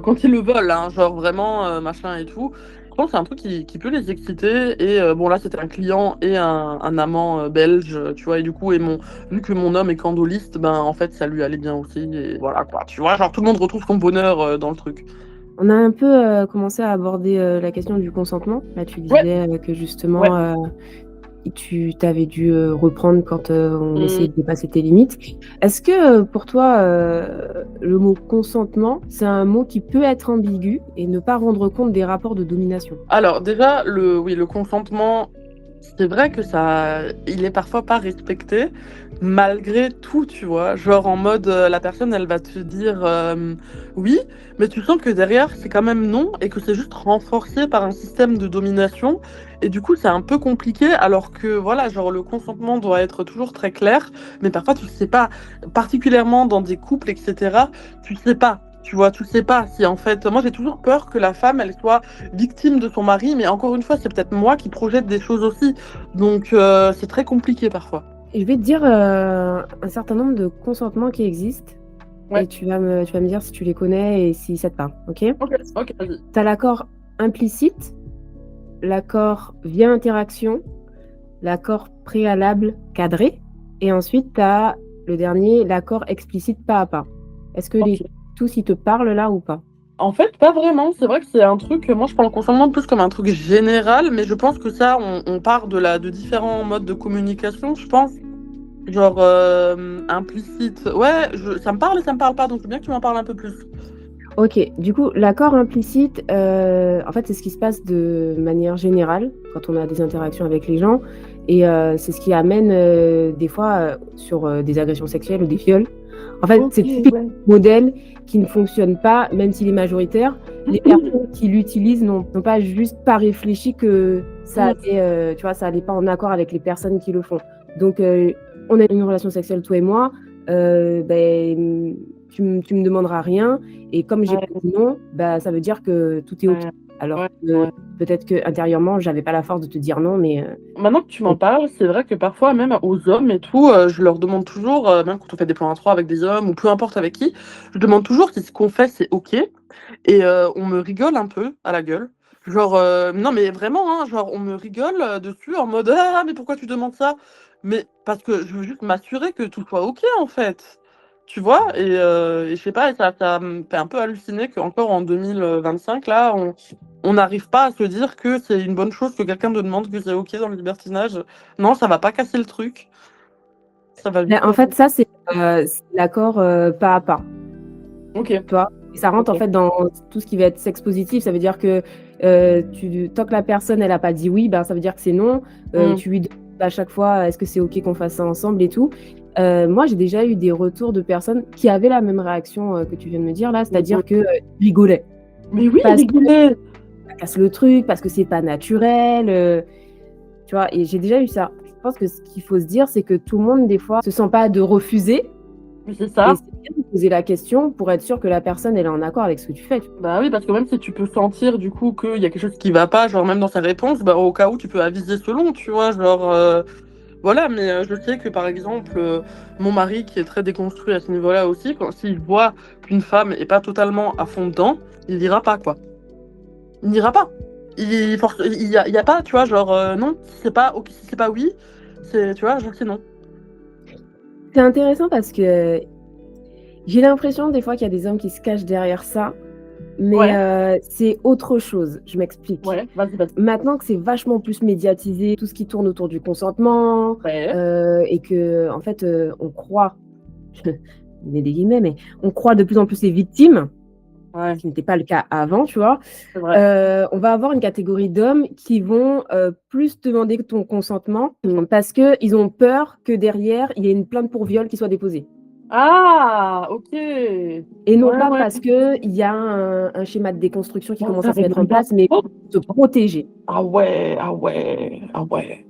quand ils le veulent, hein, genre vraiment machin et tout. Je pense que c'est un truc qui peut les exciter. Et bon, là, c'était un client et un amant belge, tu vois. Et du coup, vu que mon homme est candoliste, ben en fait, ça lui allait bien aussi. Et voilà quoi, tu vois, genre tout le monde retrouve son bonheur dans le truc. On a un peu commencé à aborder la question du consentement. Là, tu Ouais, disais que ouais. justement, tu t'avais dû reprendre quand on Hum. essayait de dépasser tes limites. Est-ce que pour toi, le mot consentement, c'est un mot qui peut être ambigu et ne pas rendre compte des rapports de domination? Alors déjà, oui, le consentement, c'est vrai que il est parfois pas respecté, malgré tout, tu vois. Genre en mode, la personne, elle va te dire oui, mais tu sens que derrière, c'est quand même non, et que c'est juste renforcé par un système de domination. Et du coup, c'est un peu compliqué, alors que voilà, genre le consentement doit être toujours très clair, mais parfois tu sais pas, particulièrement dans des couples, etc., tu sais pas. Tu vois, tu sais pas si en fait, moi j'ai toujours peur que la femme elle soit victime de son mari, mais encore une fois, c'est peut-être moi qui projette des choses aussi. Donc, c'est très compliqué parfois. Et je vais te dire un certain nombre de consentements qui existent Ouais, et tu vas me dire si tu les connais et si ça te parle, ok? ok, ok, vas-y. Tu as l'accord implicite, l'accord via interaction, l'accord préalable cadré, et ensuite tu as le dernier, l'accord explicite pas à pas. Est-ce que Ok. tous ils te parlent là ou pas? En fait, pas vraiment. C'est vrai que c'est un truc, moi je prends le consentement plus comme un truc général, mais je pense que ça, on part de différents modes de communication, je pense. Genre implicite. Ouais, ça me parle et ça me parle pas, donc je veux bien que tu m'en parles un peu plus. Ok, du coup, l'accord implicite, en fait, c'est ce qui se passe de manière générale quand on a des interactions avec les gens, et c'est ce qui amène des fois sur des agressions sexuelles ou des viols. En fait, Ok, c'est typique ouais. modèle qui ne fonctionne pas, même s'il est majoritaire. Les personnes qui l'utilisent n'ont pas juste pas réfléchi que ça allait, tu vois, ça allait pas en accord avec les personnes qui le font. Donc, on a une relation sexuelle, toi et moi, ben, tu me demanderas rien. Et comme j'ai Ouais, pas dit non, bah, ça veut dire que tout est OK. ouais. alors Ouais, que ouais. peut-être qu'intérieurement, j'avais pas la force de te dire non, mais Maintenant que tu m'en parles, c'est vrai que parfois, même aux hommes et tout, je leur demande toujours, même quand on fait des plans à 3 avec des hommes ou peu importe avec qui, je demande toujours si ce qu'on fait, c'est OK et on me rigole un peu à la gueule. Genre, non mais vraiment, hein, genre on me rigole, dessus en mode: «Ah mais pourquoi tu demandes ça?» Mais parce que je veux juste m'assurer que tout soit OK, en fait. Tu vois? Et je sais pas, et ça me fait un peu halluciner qu'encore en 2025 là, on n'arrive pas à se dire que c'est une bonne chose que quelqu'un te demande que c'est OK dans le libertinage. Non, ça va pas casser le truc. Ça va mais juste, en fait, ça, c'est l'accord, pas à pas, OK, tu vois? Et ça rentre, en OK. fait, dans tout ce qui va être sexe positif. Ça veut dire que, tu tant que la personne, elle a pas dit oui, ben, ça veut dire que c'est non. Mmh. Tu lui demandes à chaque fois: «Est-ce que c'est OK qu'on fasse ça ensemble?» et tout. Moi, j'ai déjà eu des retours de personnes qui avaient la même réaction, que tu viens de me dire là, Mmh c'est-à-dire mh. que, ils rigolaient Mais oui, parce que rigoler! ça casse le truc, parce que c'est pas naturel, tu vois? Et j'ai déjà eu ça. Je pense que ce qu'il faut se dire, c'est que tout le monde, des fois, se sent pas de refuser Mais c'est et ça. c'est bien de poser la question pour être sûr que la personne, elle est en accord avec ce que tu fais, tu vois? Bah oui, parce que même si tu peux sentir du coup qu'il y a quelque chose qui va pas, genre même dans sa réponse, bah au cas où tu peux aviser selon, tu vois? Genre, voilà, mais je sais que par exemple, mon mari qui est très déconstruit à ce niveau-là aussi, quand s'il voit qu'une femme est pas totalement à fond dedans, il ira pas, quoi. Il n'ira pas. Il y a pas, tu vois? Genre, non, si c'est pas OK, si c'est pas oui, c'est tu vois? Genre c'est non. C'est intéressant parce que j'ai l'impression des fois qu'il y a des hommes qui se cachent derrière ça, mais Ouais, c'est autre chose. Je m'explique. ouais, vas-y, vas-y. Maintenant que c'est vachement plus médiatisé, tout ce qui tourne autour du consentement, Ouais, et qu'en fait, on croit, je mets des guillemets, mais on croit de plus en plus les victimes, ouais, ce qui n'était pas le cas avant, tu vois? c'est vrai. On va avoir une catégorie d'hommes qui vont, plus demander ton consentement, parce qu'ils ont peur que derrière, il y ait une plainte pour viol qui soit déposée Ah! OK. et non Ouais, pas ouais. parce qu'il y a un schéma de déconstruction qui Oh, commence ça à se mettre en rigole place, mais pas. se protéger. Ah ouais, ah ouais, ah ouais,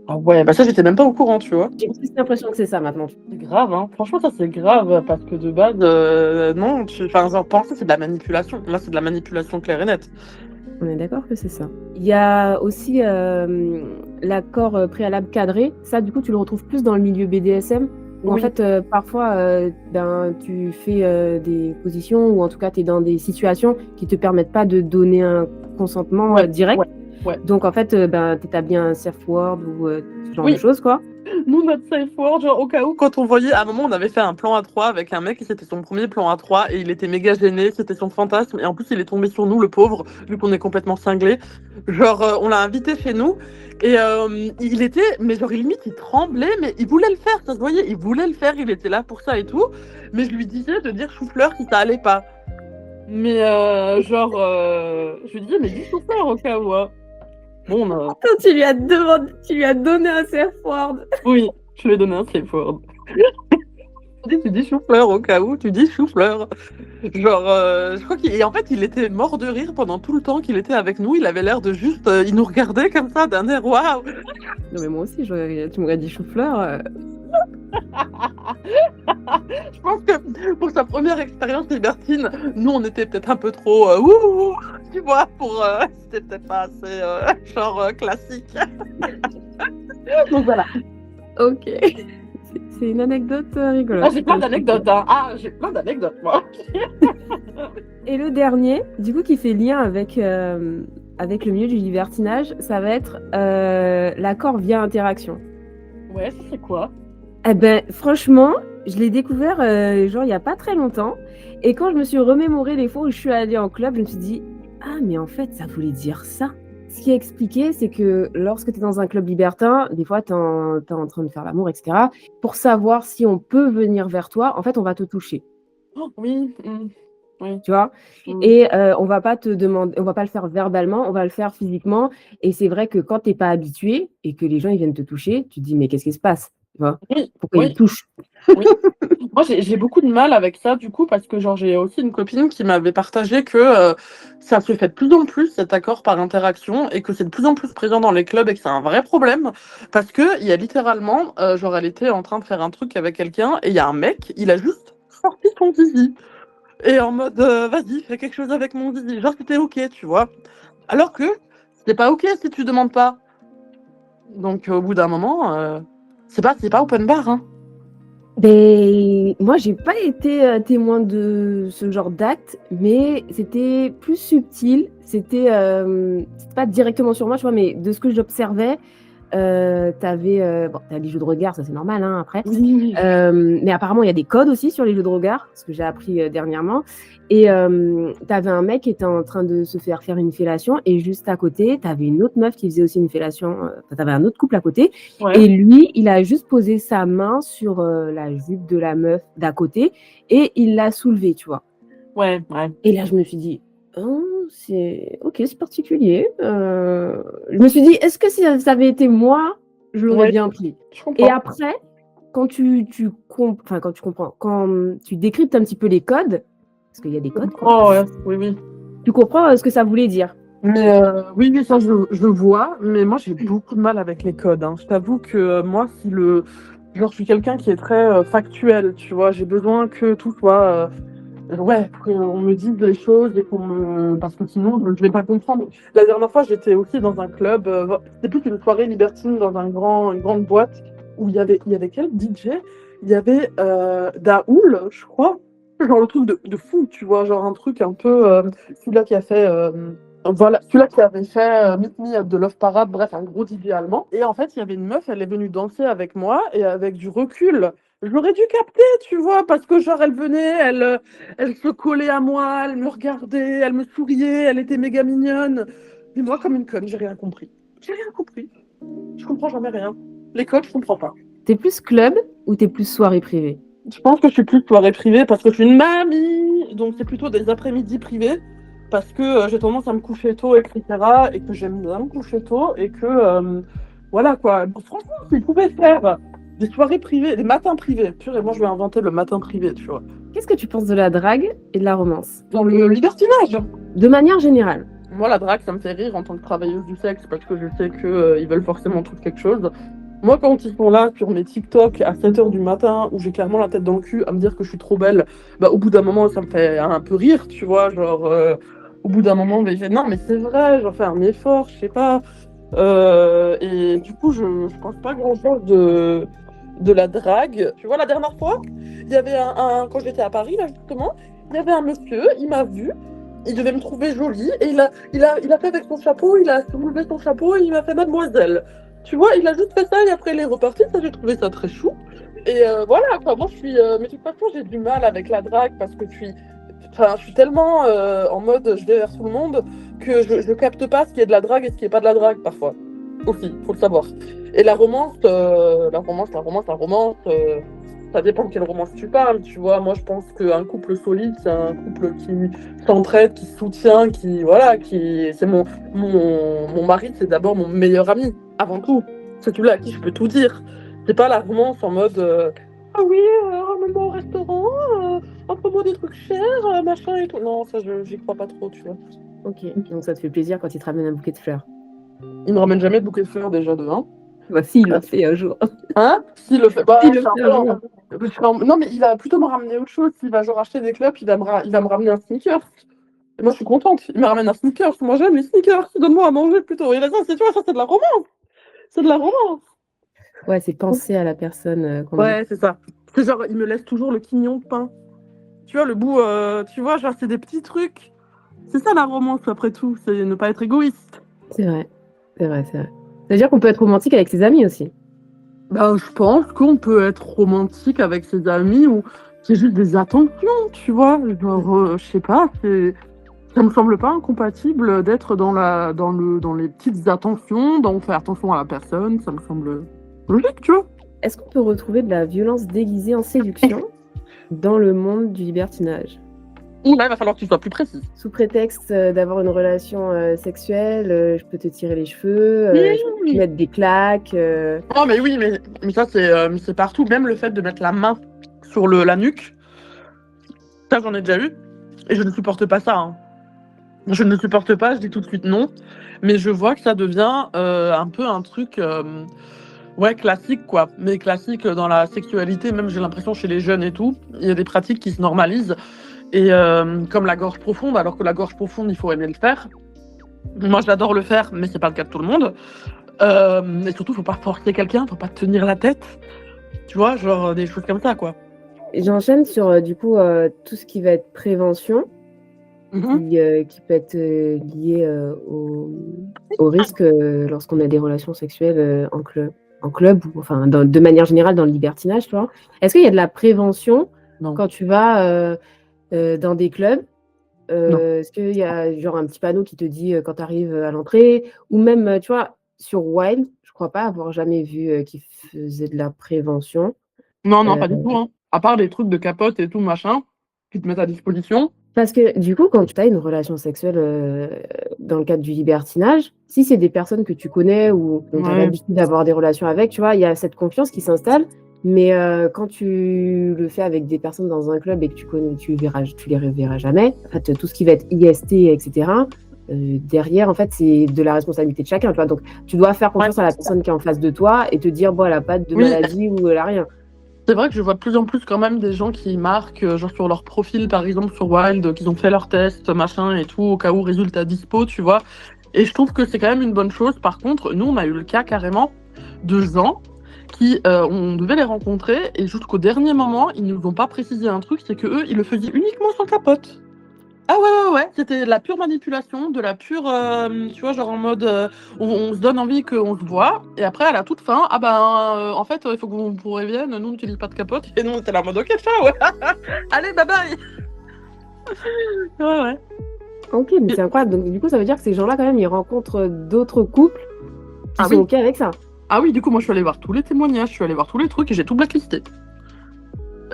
ah ouais, bah ça j'étais même pas au courant, tu vois? J'ai plus l'impression que c'est ça maintenant. C'est grave, hein. Franchement, ça c'est grave parce que de base, non, enfin, genre penser c'est de la manipulation. Là, c'est de la manipulation claire et nette. On est d'accord que c'est ça. Il y a aussi, l'accord, préalable cadré. Ça, du coup, tu le retrouves plus dans le milieu BDSM où en Oui, fait, parfois, ben, tu fais, des positions ou en tout cas, tu es dans des situations qui te permettent pas de donner un consentement, ouais, direct. ouais, ouais. Donc en fait, ben, tu établis un safe word ou, ce genre de Oui, choses, quoi. nous notre safe word, genre au cas où quand on voyait à un moment on avait fait un plan à 3 avec un mec et c'était son premier plan à 3 et il était méga gêné, c'était son fantasme et en plus il est tombé sur nous le pauvre, vu qu'on est complètement cinglés. Genre, on l'a invité chez nous et il était mais genre limite il tremblait, mais il voulait le faire, ça se voyait, il voulait le faire, il était là pour ça et tout, mais je lui disais de dire chou-fleur si ça allait pas. Mais genre, je lui disais: «Mais dis chou-fleur au cas où, hein». Bon, on a Attends, tu lui as donné un safe word. oui, je lui ai donné un safe word. Tu dis chou-fleur au cas où, tu dis chou-fleur. Genre, je crois qu'il et en fait, il était mort de rire pendant tout le temps qu'il était avec nous. Il avait l'air de juste, il nous regardait comme ça d'un air waouh! Non, mais moi aussi, tu m'aurais dit chou-fleur, Je pense que pour sa première expérience libertine, nous, on était peut-être un peu trop, wouhou, tu vois? Pour, c'était peut-être pas assez, genre, classique. Donc voilà. OK. C'est une anecdote, Ah, rigolote. j'ai plein d'anecdotes, hein. Ah, j'ai plein d'anecdotes, moi. Et le dernier, du coup, qui fait lien avec le milieu du libertinage, ça va être, l'accord via interaction. Ouais, ça c'est quoi? Eh ben, franchement, je l'ai découvert, genre, il y a pas très longtemps et quand je me suis remémoré les fois où je suis allée en club, je me suis dit: «Ah mais en fait, ça voulait dire ça». Ce qui est expliqué, c'est que lorsque tu es dans un club libertin, des fois, tu es en train de faire l'amour et cetera. Pour savoir si on peut venir vers toi, en fait, on va te toucher. Oh, oui, oui, Tu vois? mmh. Et on va pas le faire verbalement, on va le faire physiquement et c'est vrai que quand tu es pas habitué et que les gens ils viennent te toucher, tu te dis: «Mais qu'est-ce qui se passe?» Tu vois? Oui, Pourquoi ils me oui, touchent? oui. Moi, j'ai beaucoup de mal avec ça, du coup, parce que, genre, j'ai aussi une copine qui m'avait partagé que, ça se fait de plus en plus, cet accord par interaction et que c'est de plus en plus présent dans les clubs et que c'est un vrai problème. Parce qu'il y a littéralement, genre, elle était en train de faire un truc avec quelqu'un et il y a un mec, il a juste sorti son zizi. et en mode vas-y, fais quelque chose avec mon zizi. Genre c'était ok, tu vois. Alors que c'est pas ok si tu demandes pas. Donc au bout d'un moment, c'est pas open bar, hein. Ben, moi, j'ai pas été témoin de ce genre d'acte, mais c'était plus subtil. C'était pas directement sur moi, tu vois, mais de ce que j'observais, t'as les jeux de regard, ça c'est normal, hein, après. Oui. Mais apparemment, il y a des codes aussi sur les jeux de regard, ce que j'ai appris dernièrement. Et t'avais un mec qui était en train de se faire une fellation, et juste à côté, t'avais une autre meuf qui faisait aussi une fellation. T'avais un autre couple à côté, Ouais. et lui, il a juste posé sa main sur la jupe de la meuf d'à côté, et il l'a soulevée, tu vois. Ouais, ouais. Et là, je me suis dit, oh, c'est particulier. Je me suis dit, est-ce que si ça avait été moi, je l'aurais Ouais, bien pris. je comprends. Et après, quand tu comprends, quand tu décryptes un petit peu les codes, parce qu'il y a des codes, quoi, Oh ouais, oui, oui. tu comprends ce que ça voulait dire. Mais oui, oui, ça je vois, mais moi j'ai beaucoup de mal avec les codes, hein. Je t'avoue que moi, genre, je suis quelqu'un qui est très factuel, tu vois, j'ai besoin que tout soit ouais, qu'on me dise les choses et parce que sinon je vais pas comprendre. La dernière fois, j'étais aussi dans un club, c'était plus une soirée libertine dans une grande boîte où il y avait quel DJ? Il y avait Daoul, je crois. Genre le truc de fou, tu vois, genre un truc un peu celui-là qui a fait voilà, celui-là qui avait fait Meet Me de Love Parade, bref, un gros DJ allemand. Et en fait, il y avait une meuf, elle est venue danser avec moi et avec du recul, j'aurais dû capter, tu vois, parce que genre elle venait, elle se collait à moi, elle me regardait, elle me souriait, elle était méga mignonne. Et moi, comme une conne, j'ai rien compris. J'ai rien compris. Je comprends jamais rien. Les codes, je comprends pas. T'es plus club ou t'es plus soirée privée? Je pense que je suis plus soirée privée parce que je suis une mamie, donc c'est plutôt des après-midi privés parce que j'ai tendance à me coucher tôt, etc. et que j'aime bien me coucher tôt et que voilà quoi. Bon, franchement, s'ils pouvaient faire des soirées privées, des matins privés, purée, moi je vais inventer le matin privé, tu vois. Qu'est-ce que tu penses de la drague et de la romance? Dans le libertinage. De manière générale. Moi, la drague, ça me fait rire en tant que travailleuse du sexe parce que je sais qu'ils veulent forcément trouver quelque chose. Moi, quand ils sont là sur mes TikTok à 7h du matin, où j'ai clairement la tête dans le cul à me dire que je suis trop belle, bah, au bout d'un moment, ça me fait un peu rire, tu vois. Genre, au bout d'un moment, mais non, mais c'est vrai, j'en fais un effort, je sais pas. Et du coup, je pense pas grand-chose de la drague. Tu vois, la dernière fois, il y avait quand j'étais à Paris, là, justement, il y avait un monsieur, il m'a vu. Il devait me trouver jolie et il a fait avec son chapeau, il a soulevé son chapeau et il m'a fait mademoiselle. Tu vois, il a juste fait ça et après il est reparti, ça j'ai trouvé ça très chou. Et voilà, quoi, moi je suis. Mais de toute façon, j'ai du mal avec la drague parce que je suis tellement en mode je vais vers tout le monde que je capte pas ce qui est de la drague et ce qui est pas de la drague parfois. Aussi, faut le savoir. Et la romance, ça dépend de quelle romance tu parles, tu vois. Moi, je pense qu'un couple solide, c'est un couple qui s'entraide, qui se soutient, c'est mon mari, c'est d'abord mon meilleur ami, avant tout. C'est celui-là à qui je peux tout dire. C'est pas la romance en mode ah oui, ramène-moi au restaurant, offre-moi des trucs chers, machin et tout. Non, ça, j'y crois pas trop, tu vois. Ok, donc ça te fait plaisir quand il te ramène un bouquet de fleurs. Il me ramène jamais de bouquet de fleurs déjà de 1. Bah si, il le fait un jour. Hein? S'il le fait. Bah, Il le c'est un fait peu un jour. Non, mais il va plutôt me ramener autre chose. S'il va genre acheter des clopes, il va me ramener un sneaker. Et moi, je suis contente. Il me ramène un sneaker. Moi, j'aime les sneakers. Donne-moi à manger plutôt. Et là, ça, tu vois, ça, c'est de la romance. C'est de la romance. Ouais, c'est penser à la personne qu'on aime. Ouais, c'est ça. C'est genre, il me laisse toujours le quignon de pain. Tu vois, le bout, tu vois, genre, c'est des petits trucs. C'est ça la romance, après tout. C'est ne pas être égoïste. C'est vrai, c'est vrai, c'est vrai. C'est-à-dire qu'on peut être romantique avec ses amis aussi. Ben, je pense qu'on peut être romantique avec ses amis ou c'est juste des attentions, tu vois. Genre, je sais pas, ça me semble pas incompatible d'être dans les petites attentions, d'en faire attention à la personne. Ça me semble logique, tu vois. Est-ce qu'on peut retrouver de la violence déguisée en séduction dans le monde du libertinage? Là, il va falloir que tu sois plus précis. Sous prétexte d'avoir une relation sexuelle, je peux te tirer les cheveux, je peux te mettre des claques. Non, mais oui, mais ça, c'est partout. Même le fait de mettre la main sur la nuque, ça, j'en ai déjà eu. Et je ne supporte pas ça, hein. Je ne supporte pas, je dis tout de suite non. Mais je vois que ça devient un peu un truc ouais, classique, quoi. Mais classique dans la sexualité, même j'ai l'impression chez les jeunes et tout. Il y a des pratiques qui se normalisent. Et comme la gorge profonde, alors que la gorge profonde, il faut aimer le faire. Moi, j'adore le faire, mais c'est pas le cas de tout le monde. Et surtout, faut pas forcer quelqu'un, faut pas tenir la tête. Tu vois, genre des choses comme ça, quoi. J'enchaîne sur du coup tout ce qui va être prévention, qui peut être lié au risque lorsqu'on a des relations sexuelles en club ou enfin de manière générale dans le libertinage, tu vois. Est-ce qu'il y a de la prévention quand tu vas dans des clubs? Est-ce qu'il y a genre un petit panneau qui te dit quand tu arrives à l'entrée, ou même tu vois sur Wild, je crois pas avoir jamais vu qu'ils faisaient de la prévention. Non, pas du tout, hein. À part des trucs de capote et tout, machin, qui te mettent à disposition. Parce que du coup, quand tu as une relation sexuelle dans le cadre du libertinage, si c'est des personnes que tu connais ou dont tu as l'habitude d'avoir des relations avec, tu vois, il y a cette confiance qui s'installe. Mais quand tu le fais avec des personnes dans un club et que tu les reverras jamais, en fait, tout ce qui va être IST, etc., derrière, en fait, c'est de la responsabilité de chacun, tu vois. Donc, tu dois faire confiance à la personne qui est en face de toi et te dire, bon, elle n'a pas de maladie ou elle n'a rien. C'est vrai que je vois de plus en plus quand même des gens qui marquent genre sur leur profil, par exemple sur Wild, qu'ils ont fait leur test, machin et tout, au cas où résultat dispo, tu vois. Et je trouve que c'est quand même une bonne chose. Par contre, nous, on a eu le cas carrément de gens qui, on devait les rencontrer et jusqu'au dernier moment, ils nous ont pas précisé un truc, c'est que eux, ils le faisaient uniquement sans capote. Ah ouais, c'était de la pure manipulation, de la pure, tu vois, genre en mode, on se donne envie qu'on se voit, et après, à la toute fin, en fait, il faut que vous prévienne, nous, on n'utilise pas de capote, et nous, on était là en mode, ok, ciao, ouais. Allez, bye bye. Ouais. Ok, mais c'est incroyable. Donc, du coup, ça veut dire que ces gens-là, quand même, ils rencontrent d'autres couples qui sont ok avec ça. Ah oui, du coup, moi, je suis allée voir tous les témoignages, je suis allée voir tous les trucs, et j'ai tout blacklisté.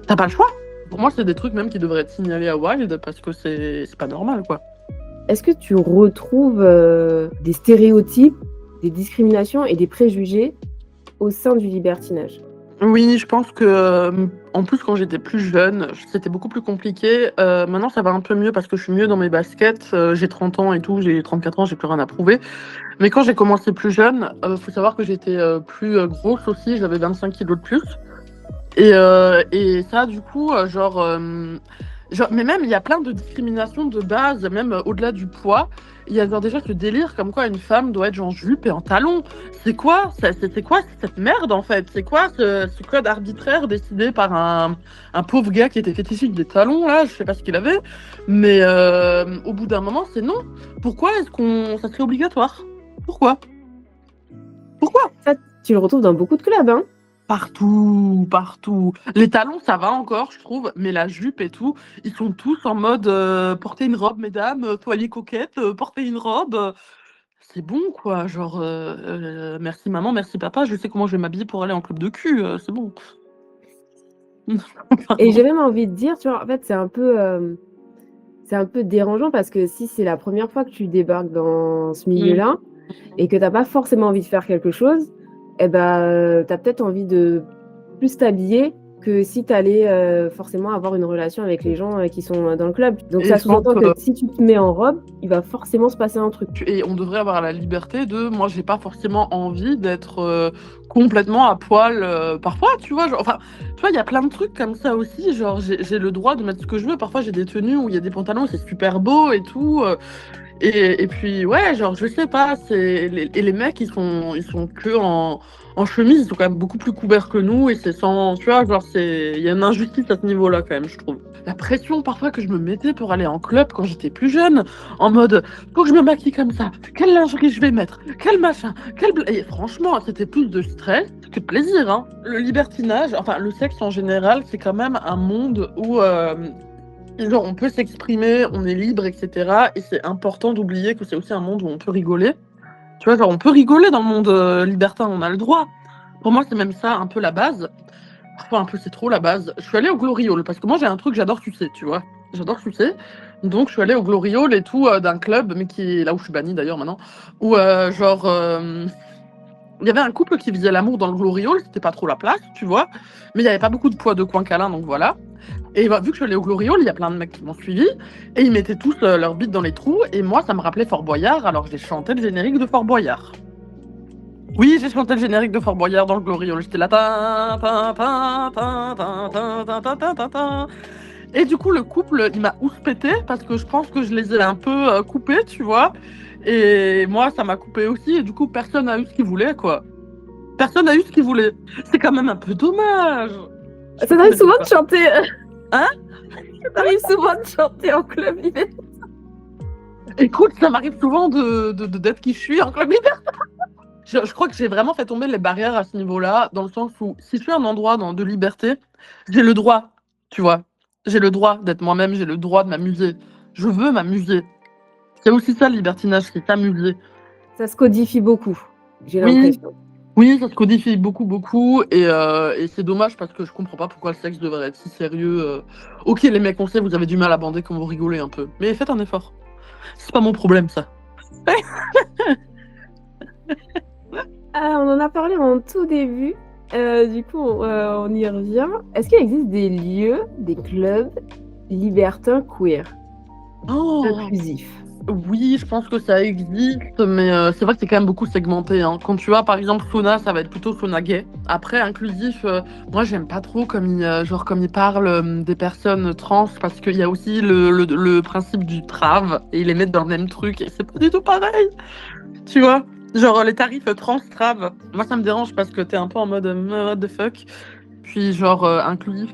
T'as pas le choix. Pour moi, c'est des trucs même qui devraient être signalés à Wild parce que c'est pas normal, quoi. Est-ce que tu retrouves des stéréotypes, des discriminations et des préjugés au sein du libertinage? Oui, je pense que, en plus, quand j'étais plus jeune, c'était beaucoup plus compliqué. Maintenant, ça va un peu mieux parce que je suis mieux dans mes baskets. J'ai 30 ans et tout, j'ai 34 ans, j'ai plus rien à prouver. Mais quand j'ai commencé plus jeune, faut savoir que j'étais plus grosse aussi, j'avais 25 kilos de plus. Et ça, du coup, mais même, il y a plein de discriminations de base, même au-delà du poids. Il y a genre déjà ce délire comme quoi une femme doit être genre jupe et en talons. C'est quoi cette merde, en fait? C'est quoi ce code arbitraire décidé par un pauvre gars qui était fétichiste des talons, là? Je sais pas ce qu'il avait. Mais au bout d'un moment, c'est non. Pourquoi est-ce ça serait obligatoire? Pourquoi? Ça, tu le retrouves dans beaucoup de clubs, hein? Partout. Les talons, ça va encore, je trouve, mais la jupe et tout, ils sont tous en mode portez une robe, mesdames, soyez coquettes, portez une robe. C'est bon, quoi. Genre, merci maman, merci papa, je sais comment je vais m'habiller pour aller en club de cul, c'est bon. Et j'ai même envie de dire, tu vois, en fait, c'est un peu dérangeant parce que si c'est la première fois que tu débarques dans ce milieu-là et que t'as pas forcément envie de faire quelque chose, eh ben, t'as peut-être envie de plus t'habiller que si t'allais forcément avoir une relation avec les gens qui sont dans le club. Donc ça sous-entend que si tu te mets en robe, il va forcément se passer un truc. Et on devrait avoir la liberté moi j'ai pas forcément envie d'être complètement à poil parfois, tu vois, genre, enfin, tu vois, il y a plein de trucs comme ça aussi, genre j'ai le droit de mettre ce que je veux, parfois j'ai des tenues où il y a des pantalons, c'est super beau et tout. Et puis, ouais, genre, je sais pas, les mecs, ils sont que en chemise, ils sont quand même beaucoup plus couverts que nous, et c'est sans, tu vois, genre, il y a une injustice à ce niveau-là, quand même, je trouve. La pression, parfois, que je me mettais pour aller en club quand j'étais plus jeune, en mode, faut que je me maquille comme ça, quelle lingerie je vais mettre, quel machin, et franchement, c'était plus de stress que de plaisir, hein. Le libertinage, enfin, le sexe en général, c'est quand même un monde où, genre, on peut s'exprimer, on est libre, etc. Et c'est important d'oublier que c'est aussi un monde où on peut rigoler. Tu vois, genre, on peut rigoler dans le monde libertin, on a le droit. Pour moi, c'est même ça, un peu la base. Parfois, un peu, c'est trop la base. Je suis allée au Glory Hall, parce que moi, j'ai un truc, j'adore sucer, tu vois. J'adore sucer. Donc, je suis allée au Glory Hall et tout, d'un club, mais qui est là où je suis bannie, d'ailleurs, maintenant. Où, il y avait un couple qui faisait l'amour dans le Glory Hall, c'était pas trop la place, tu vois. Mais il n'y avait pas beaucoup de poids de coin câlin, donc voilà. Et vu que je suis allée au Glory Hall, il y a plein de mecs qui m'ont suivi, et ils mettaient tous leur bite dans les trous, et moi, ça me rappelait Fort Boyard, alors j'ai chanté le générique de Fort Boyard. Oui, j'ai chanté le générique de Fort Boyard dans le Glory Hall, j'étais là, Et du coup, le couple, il m'a pété parce que je pense que je les ai un peu coupés, tu vois. Et moi, ça m'a coupé aussi. Et du coup, personne n'a eu ce qu'il voulait, quoi. Personne n'a eu ce qu'il voulait. C'est quand même un peu dommage. Ça t'arrive souvent de chanter. Hein? Ça t'arrive souvent de chanter en club libertin. Écoute, ça m'arrive souvent d'être qui je suis en club libertin. Je crois que j'ai vraiment fait tomber les barrières à ce niveau-là, dans le sens où si je suis un endroit de liberté, j'ai le droit, tu vois. J'ai le droit d'être moi-même, j'ai le droit de m'amuser. Je veux m'amuser. C'est aussi ça le libertinage, c'est s'amuser. Ça se codifie beaucoup, j'ai Oui. l'impression. Oui, ça se codifie beaucoup, et c'est dommage parce que je comprends pas pourquoi le sexe devrait être si sérieux. Ok, les mecs, on sait, vous avez du mal à bander quand vous rigolez un peu, mais faites un effort. C'est pas mon problème, ça. Ah, on en a parlé en tout début. Du coup, on y revient. Est-ce qu'il existe des lieux, des clubs libertins queer, inclusifs? Oui, je pense que ça existe, mais c'est vrai que c'est quand même beaucoup segmenté. Hein. Quand tu vois, par exemple, sauna, ça va être plutôt sauna gay. Après, inclusif, moi, j'aime pas trop comme ils parlent des personnes trans, parce qu'il y a aussi le principe du trave, et ils les mettent dans le même truc, et c'est pas du tout pareil. Tu vois? Genre, les tarifs trans, trave. Moi, ça me dérange parce que t'es un peu en mode what the fuck. Puis, genre, inclusif.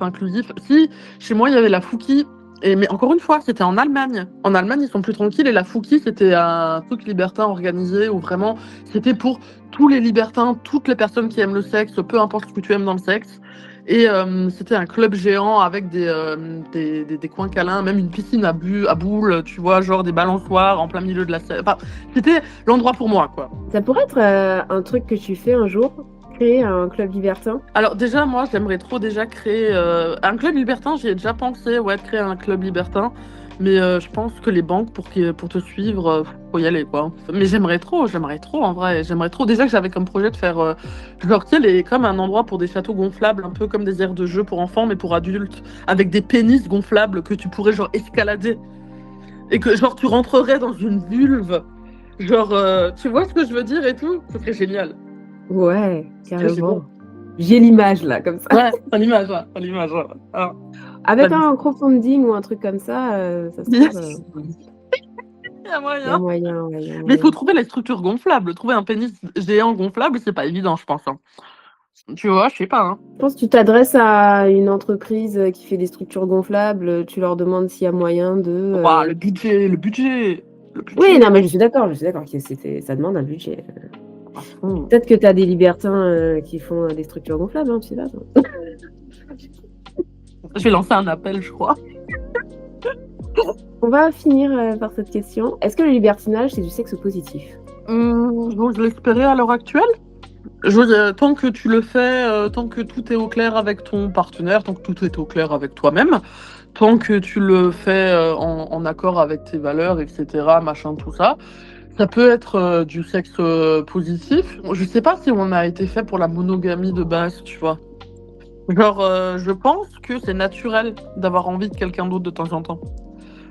Si, chez moi, il y avait la Fouki. Mais encore une fois, c'était en Allemagne. En Allemagne, ils sont plus tranquilles. Et la Fouki, c'était un truc libertin organisé où vraiment, c'était pour tous les libertins, toutes les personnes qui aiment le sexe, peu importe ce que tu aimes dans le sexe. Et c'était un club géant avec des coins câlins, même une piscine à boules, tu vois, genre des balançoires en plein milieu de la scène. Enfin, c'était l'endroit pour moi, quoi. Ça pourrait être un truc que tu fais un jour, créer un club libertin? Alors déjà, moi, j'aimerais trop déjà créer un club libertin. J'y ai déjà pensé, ouais, de créer un club libertin. Mais je pense que les banques, pour te suivre, faut y aller, quoi. Mais j'aimerais trop, en vrai. J'aimerais trop. Déjà que j'avais comme projet de faire, genre, tu sais, comme un endroit pour des châteaux gonflables, un peu comme des aires de jeu pour enfants, mais pour adultes, avec des pénis gonflables que tu pourrais, genre, escalader. Et que, genre, tu rentrerais dans une vulve. Genre, tu vois ce que je veux dire et tout? Ce serait génial. Ouais, carrément. Bon. J'ai l'image là, comme ça. Ouais, en image, ouais. Alors, avec un crowdfunding ou un truc comme ça, ça se trouve. Il y a moyen. Il y a moyen, ouais, Mais il faut trouver les structures gonflables. Trouver un pénis géant gonflable, c'est pas évident, je pense. Hein. Tu vois, je sais pas. Hein. Je pense que tu t'adresses à une entreprise qui fait des structures gonflables, tu leur demandes s'il y a moyen de. Ouah, le budget. Oui, non, mais je suis d'accord que ça demande un budget. Peut-être que tu as des libertins qui font des structures gonflables, hein, tu sais pas. Je vais lancer un appel, je crois. On va finir par cette question. Est-ce que le libertinage, c'est du sexe positif? J'ose l'espérer à l'heure actuelle. Tant que tu le fais, tant que tout est au clair avec ton partenaire, tant que tout est au clair avec toi-même, tant que tu le fais en accord avec tes valeurs, etc., machin, tout ça, ça peut être du sexe positif. Je sais pas si on a été fait pour la monogamie de base, tu vois. Genre, je pense que c'est naturel d'avoir envie de quelqu'un d'autre de temps en temps.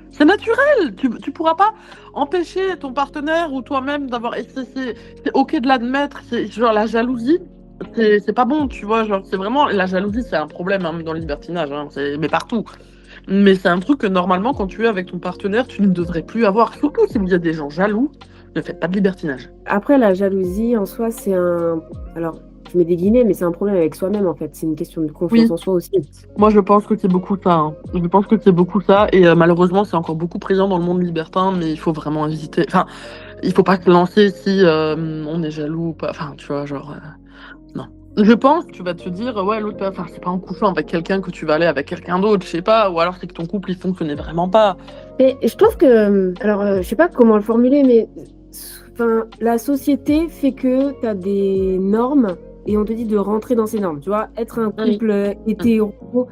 C'est naturel. Tu pourras pas empêcher ton partenaire ou toi-même d'avoir. C'est ok de l'admettre. C'est genre la jalousie. C'est pas bon, tu vois. Genre, c'est vraiment la jalousie, c'est un problème hein, dans le libertinage. Hein, mais partout. Mais c'est un truc que normalement, quand tu es avec ton partenaire, tu ne devrais plus avoir. Surtout s'il y a des gens jaloux, ne faites pas de libertinage. Après, la jalousie en soi, c'est un. Alors, je mets des guillemets, mais c'est un problème avec soi-même en fait. C'est une question de confiance en soi aussi. Moi, je pense que c'est beaucoup ça. Hein. Je pense que c'est beaucoup ça. Et malheureusement, c'est encore beaucoup présent dans le monde libertin, mais il faut vraiment hésiter. Enfin, il faut pas se lancer si on est jaloux ou pas. Enfin, tu vois, genre. Non. Je pense que tu vas te dire, ouais, l'autre personne, c'est pas en couchant avec quelqu'un que tu vas aller avec quelqu'un d'autre, je sais pas. Ou alors c'est que ton couple, il fonctionnait vraiment pas. Mais je trouve que. Alors, je sais pas comment le formuler, mais. Enfin, la société fait que tu as des normes et on te dit de rentrer dans ces normes. Tu vois, être un couple hétéro,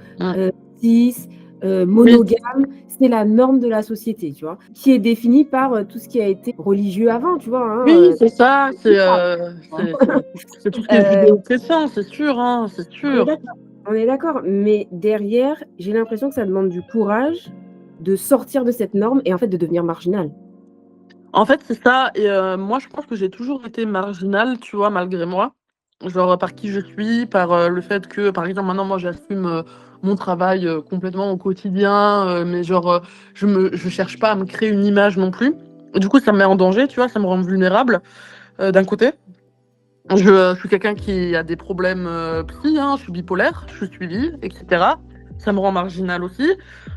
cis, monogame, c'est la norme de la société, tu vois, qui est définie par tout ce qui a été religieux avant, tu vois. Hein, oui, c'est ça, c'est tout ce qui est judéo-chrétien, c'est sûr, hein, c'est sûr. On est d'accord, mais derrière, j'ai l'impression que ça demande du courage de sortir de cette norme et en fait de devenir marginal. En fait, c'est ça. Et moi, je pense que j'ai toujours été marginale, tu vois, malgré moi. genre par qui je suis, par le fait que, par exemple, maintenant, moi, j'assume mon travail complètement au quotidien, mais genre, je cherche pas à me créer une image non plus. Et du coup, ça me met en danger, tu vois, ça me rend vulnérable d'un côté. Je suis quelqu'un qui a des problèmes psy, hein, je suis bipolaire, je suis suivie, etc. Ça me rend marginale aussi.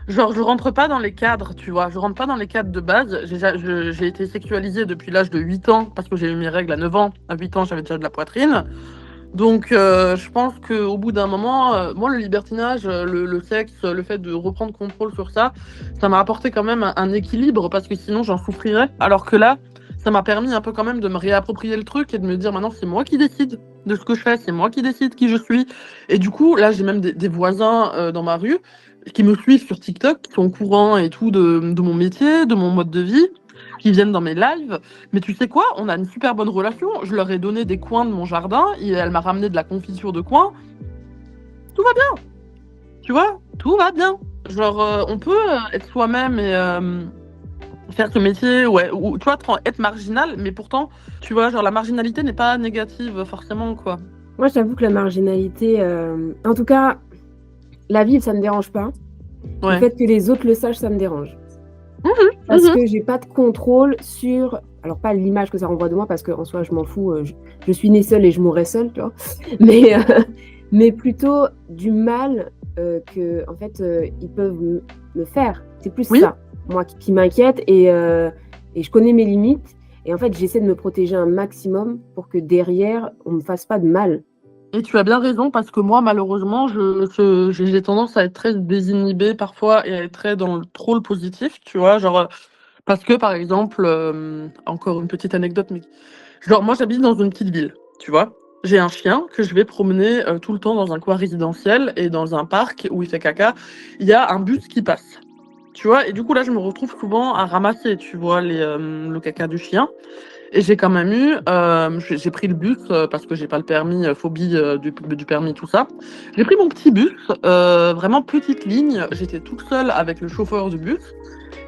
Genre, je rentre pas dans les cadres, tu vois. Je rentre pas dans les cadres de base. J'ai été sexualisée depuis l'âge de 8 ans, parce que j'ai eu mes règles à 9 ans. À 8 ans, j'avais déjà de la poitrine. Donc, je pense qu'au bout d'un moment, moi, le libertinage, le sexe, le fait de reprendre contrôle sur ça, ça m'a apporté quand même un équilibre, parce que sinon, j'en souffrirais. Alors que là, ça m'a permis un peu quand même de me réapproprier le truc et de me dire maintenant, c'est moi qui décide de ce que je fais, c'est moi qui décide qui je suis. Et du coup, là, j'ai même des voisins dans ma rue qui me suivent sur TikTok, qui sont au courant et tout de mon métier, de mon mode de vie, qui viennent dans mes lives. Mais tu sais quoi, on a une super bonne relation. Je leur ai donné des coins de mon jardin et elle m'a ramené de la confiture de coin. Tout va bien, tu vois, tout va bien. Genre, on peut être soi-même et faire ce métier, ouais, ou tu vois, être marginal, mais pourtant, tu vois, genre la marginalité n'est pas négative forcément, quoi. Moi, j'avoue que la marginalité, en tout cas, la vivre, ça me dérange pas. Ouais. Le fait que les autres le sachent, ça me dérange. Parce Mhm. que j'ai pas de contrôle sur, alors pas l'image que ça renvoie de moi, parce qu'en soi, je m'en fous, je suis née seule et je mourrai seule, tu vois. Mais plutôt du mal que, en fait, ils peuvent me faire. C'est plus Oui. ça, moi, qui m'inquiète et je connais mes limites. Et en fait, j'essaie de me protéger un maximum pour que derrière, on me fasse pas de mal. Et tu as bien raison, parce que moi, malheureusement, j'ai tendance à être très désinhibée parfois et à être très dans trop le positif, tu vois, genre, parce que, par exemple, encore une petite anecdote, mais genre, moi, j'habite dans une petite ville, tu vois. J'ai un chien que je vais promener tout le temps dans un coin résidentiel et dans un parc où il fait caca. Il y a un bus qui passe, tu vois. Et du coup, là, je me retrouve souvent à ramasser, tu vois, le caca du chien. Et j'ai quand même eu, j'ai pris le bus parce que j'ai pas le permis, phobie du permis, tout ça. J'ai pris mon petit bus, vraiment petite ligne. J'étais toute seule avec le chauffeur du bus.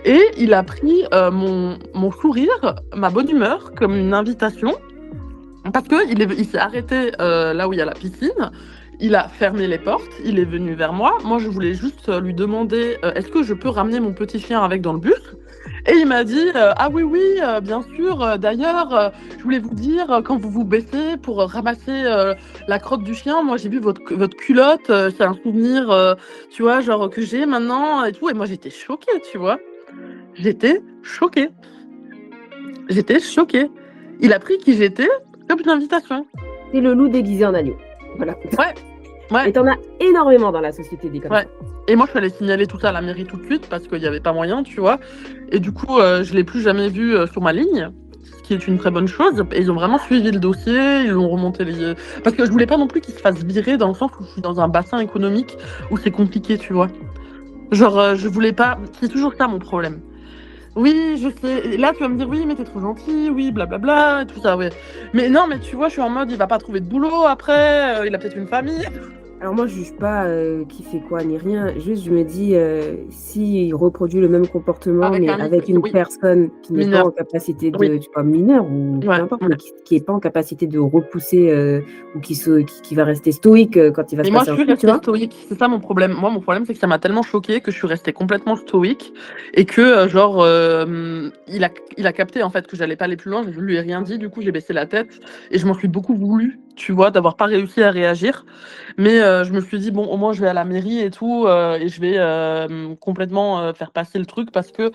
Et il a pris mon sourire, ma bonne humeur, comme une invitation. Parce qu'il s'est arrêté là où il y a la piscine. Il a fermé les portes. Il est venu vers moi. Moi, je voulais juste lui demander est-ce que je peux ramener mon petit chien avec dans le bus? Et il m'a dit ah oui, oui, bien sûr. D'ailleurs, je voulais vous dire, quand vous vous baissez pour ramasser la crotte du chien, moi, j'ai vu votre culotte. C'est un souvenir, tu vois, genre que j'ai maintenant et tout. Et moi, j'étais choquée, tu vois. J'étais choquée. J'étais choquée. Il a pris qui j'étais comme une invitation. C'est le loup déguisé en agneau. Voilà. Ouais. Et t'en as énormément dans la société des comme ça. Et moi, je suis allée signaler tout ça à la mairie tout de suite parce qu'il n'y avait pas moyen, tu vois. Et du coup, je ne l'ai plus jamais vu sur ma ligne, ce qui est une très bonne chose. Et ils ont vraiment suivi le dossier, ils ont remonté les... Parce que je voulais pas non plus qu'il se fasse virer dans le sens où je suis dans un bassin économique où c'est compliqué, tu vois. Genre, je voulais pas... C'est toujours ça mon problème. Oui, je sais. Et là, tu vas me dire, oui, mais t'es trop gentil, oui, blablabla, et tout ça, ouais. Mais non, mais tu vois, je suis en mode, il va pas trouver de boulot après, il a peut-être une famille. Alors moi, je juge pas qui fait quoi ni rien. Juste, je me dis, s'il reproduit le même comportement, mais avec une personne qui n'est pas en capacité de, tu vois, mineur ou peu importe, mais qui n'est pas en capacité de repousser ou qui va rester stoïque quand il va se passer un truc, tu vois. Et moi, je suis restée stoïque. C'est ça mon problème. Moi, mon problème, c'est que ça m'a tellement choquée que je suis restée complètement stoïque et que, genre, il a capté, en fait, que j'allais pas aller plus loin. Je lui ai rien dit. Du coup, j'ai baissé la tête et je m'en suis beaucoup voulu, tu vois, d'avoir pas réussi à réagir. Mais je me suis dit, bon, au moins, je vais à la mairie et tout, et je vais complètement faire passer le truc parce que,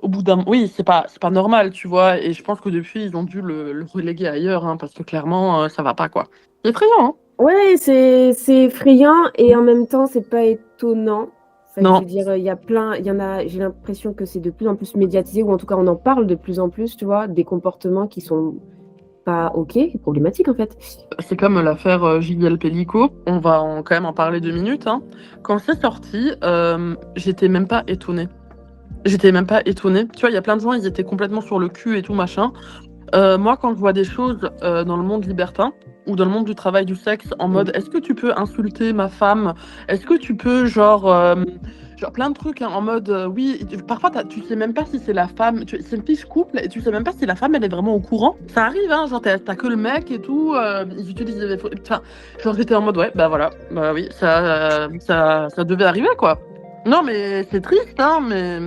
au bout d'un... Oui, c'est pas normal, tu vois, et je pense que depuis, ils ont dû le reléguer ailleurs, hein, parce que clairement, ça va pas, quoi. C'est effrayant, hein. Ouais, c'est effrayant, et en même temps, c'est pas étonnant. Enfin, Non. Je veux dire, il y en a, j'ai l'impression que c'est de plus en plus médiatisé, ou en tout cas, on en parle de plus en plus, tu vois, des comportements qui sont pas OK, problématiques, en fait. C'est comme l'affaire Gilles Pellico, on va quand même en parler 2 minutes, hein. Quand c'est sorti, j'étais même pas étonnée. Tu vois, il y a plein de gens, ils étaient complètement sur le cul et tout, machin. Moi, quand je vois des choses dans le monde libertin ou dans le monde du travail du sexe, en mode est-ce que tu peux insulter ma femme? Est-ce que tu peux, genre plein de trucs hein, en mode oui, parfois tu sais même pas si c'est la femme, c'est une fiche couple et tu sais même pas si la femme elle est vraiment au courant. Ça arrive, hein, genre t'as que le mec et tout, ils utilisent des. Enfin, genre j'étais en mode ouais, bah voilà, bah oui, ça devait arriver quoi. Non, mais c'est triste, hein, mais.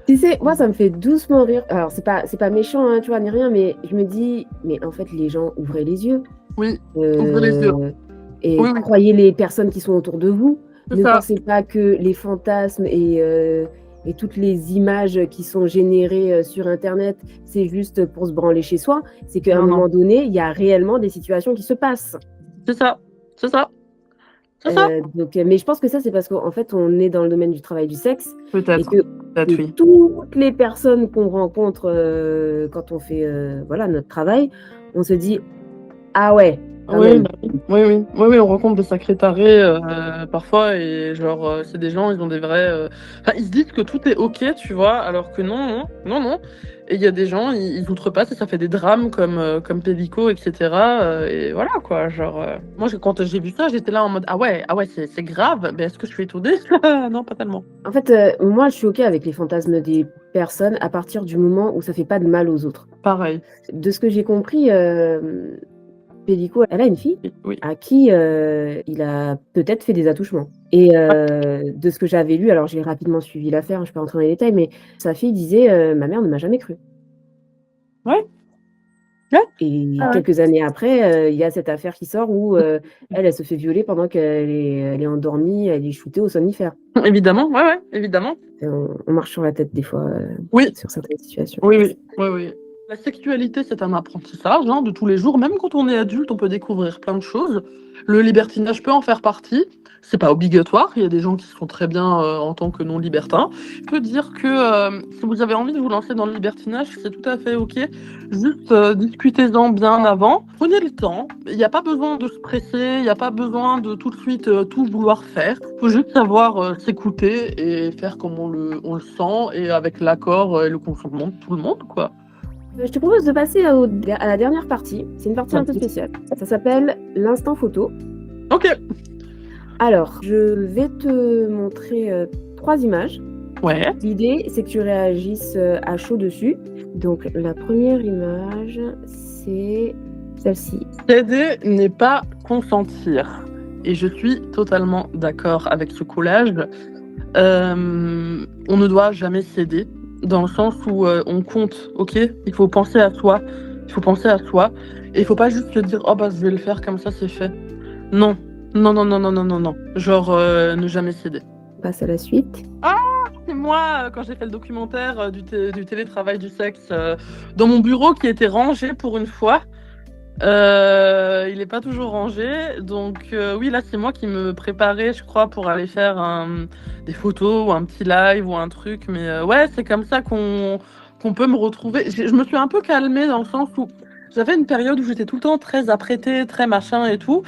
Tu sais, moi, ça me fait doucement rire. Alors, c'est pas méchant, hein, tu vois, ni rien, mais je me dis, mais en fait, les gens, ouvrez les yeux. Oui, ouvrez les yeux. Et Oui, oui. croyez les personnes qui sont autour de vous. C'est Ne ça. pensez pas que les fantasmes et toutes les images qui sont générées sur Internet, c'est juste pour se branler chez soi. C'est qu'à un Non, non. moment donné, il y a réellement des situations qui se passent. C'est ça. C'est ça. C'est ça. Donc, mais je pense que ça, c'est parce qu'en fait, on est dans le domaine du travail du sexe et Peut-être. que Peut-être, oui. toutes les personnes qu'on rencontre quand on fait voilà, notre travail, on se dit ah ouais, quand Oui, même. bah oui. Oui, on rencontre des sacrés tarés parfois et genre c'est des gens, ils ont des vrais. Enfin, ils se disent que tout est ok, tu vois, alors que non. Et il y a des gens, ils outrepassent et ça fait des drames comme Pélico, etc. Et voilà quoi, genre. Moi, quand j'ai vu ça, j'étais là en mode ah ouais, c'est grave. Mais est-ce que je suis étonnée? Non, pas tellement. En fait, moi, je suis ok avec les fantasmes des personnes à partir du moment où ça fait pas de mal aux autres. Pareil. De ce que j'ai compris, Pélico, elle a une fille Oui. à qui il a peut-être fait des attouchements. Et de ce que j'avais lu, alors j'ai rapidement suivi l'affaire, je peux rentrer dans les détails, mais sa fille disait ma mère ne m'a jamais cru. Ouais. Et Ah ouais. quelques années après, il y a cette affaire qui sort où elle se fait violer pendant qu'elle est endormie, elle est shootée au somnifère. Évidemment, ouais, évidemment. Et on marche sur la tête des fois Oui. sur certaines situations. Oui. La sexualité, c'est un apprentissage hein, de tous les jours. Même quand on est adulte, on peut découvrir plein de choses. Le libertinage peut en faire partie. C'est pas obligatoire. Il y a des gens qui sont très bien en tant que non libertins. Je peux dire que si vous avez envie de vous lancer dans le libertinage, c'est tout à fait ok. Juste discutez-en bien avant. Prenez le temps. Il n'y a pas besoin de se presser. Il n'y a pas besoin de tout de suite tout vouloir faire. Il faut juste savoir s'écouter et faire comme on le sent et avec l'accord et le consentement de tout le monde, quoi. Je te propose de passer à la dernière partie. C'est une partie un peu spéciale. Ça s'appelle l'instant photo. Ok. Alors, je vais te montrer 3 images. Ouais. L'idée, c'est que tu réagisses à chaud dessus. Donc, la première image, c'est celle-ci. Céder n'est pas consentir. Et je suis totalement d'accord avec ce collage. On ne doit jamais céder. Dans le sens où on compte, ok? Il faut penser à soi. Et il faut pas juste se dire, oh bah je vais le faire comme ça, c'est fait. Non. Genre, ne jamais céder. On passe à la suite. C'est moi, quand j'ai fait le documentaire du télétravail du sexe, dans mon bureau qui était rangé pour une fois. Il n'est pas toujours rangé, donc oui, là c'est moi qui me préparais, je crois, pour aller faire des photos ou un petit live ou un truc, mais ouais, c'est comme ça qu'on peut me retrouver. Je me suis un peu calmée dans le sens où j'avais une période où j'étais tout le temps très apprêtée, très machin et tout,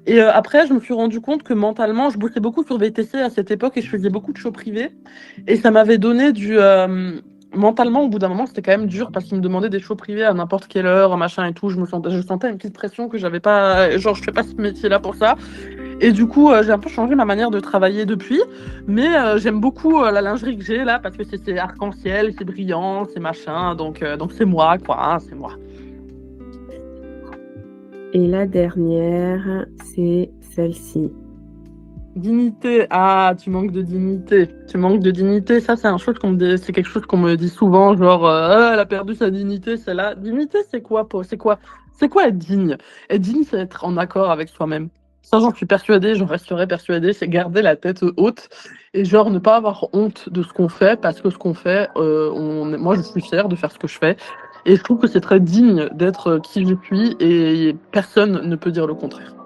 et après je me suis rendu compte que mentalement, je bossais beaucoup sur VTC à cette époque et je faisais beaucoup de shows privés, et ça m'avait donné mentalement, au bout d'un moment, c'était quand même dur parce qu'ils me demandaient des shows privés à n'importe quelle heure, machin et tout. Je sentais une petite pression que j'avais pas. Genre, je fais pas ce métier-là pour ça. Et du coup, j'ai un peu changé ma manière de travailler depuis. Mais j'aime beaucoup la lingerie que j'ai là parce que c'est arc-en-ciel, c'est brillant, c'est machin. Donc c'est moi, quoi. Hein, c'est moi. Et la dernière, c'est celle-ci. Dignité, ah, tu manques de dignité. Ça, c'est quelque chose qu'on me dit souvent, genre, elle a perdu sa dignité, celle-là. Dignité, c'est quoi être digne? Être digne, c'est être en accord avec soi-même. Ça, j'en suis persuadée, j'en resterai persuadée, c'est garder la tête haute et genre ne pas avoir honte de ce qu'on fait parce que ce qu'on fait, moi, je suis fière de faire ce que je fais et je trouve que c'est très digne d'être qui je suis et personne ne peut dire le contraire.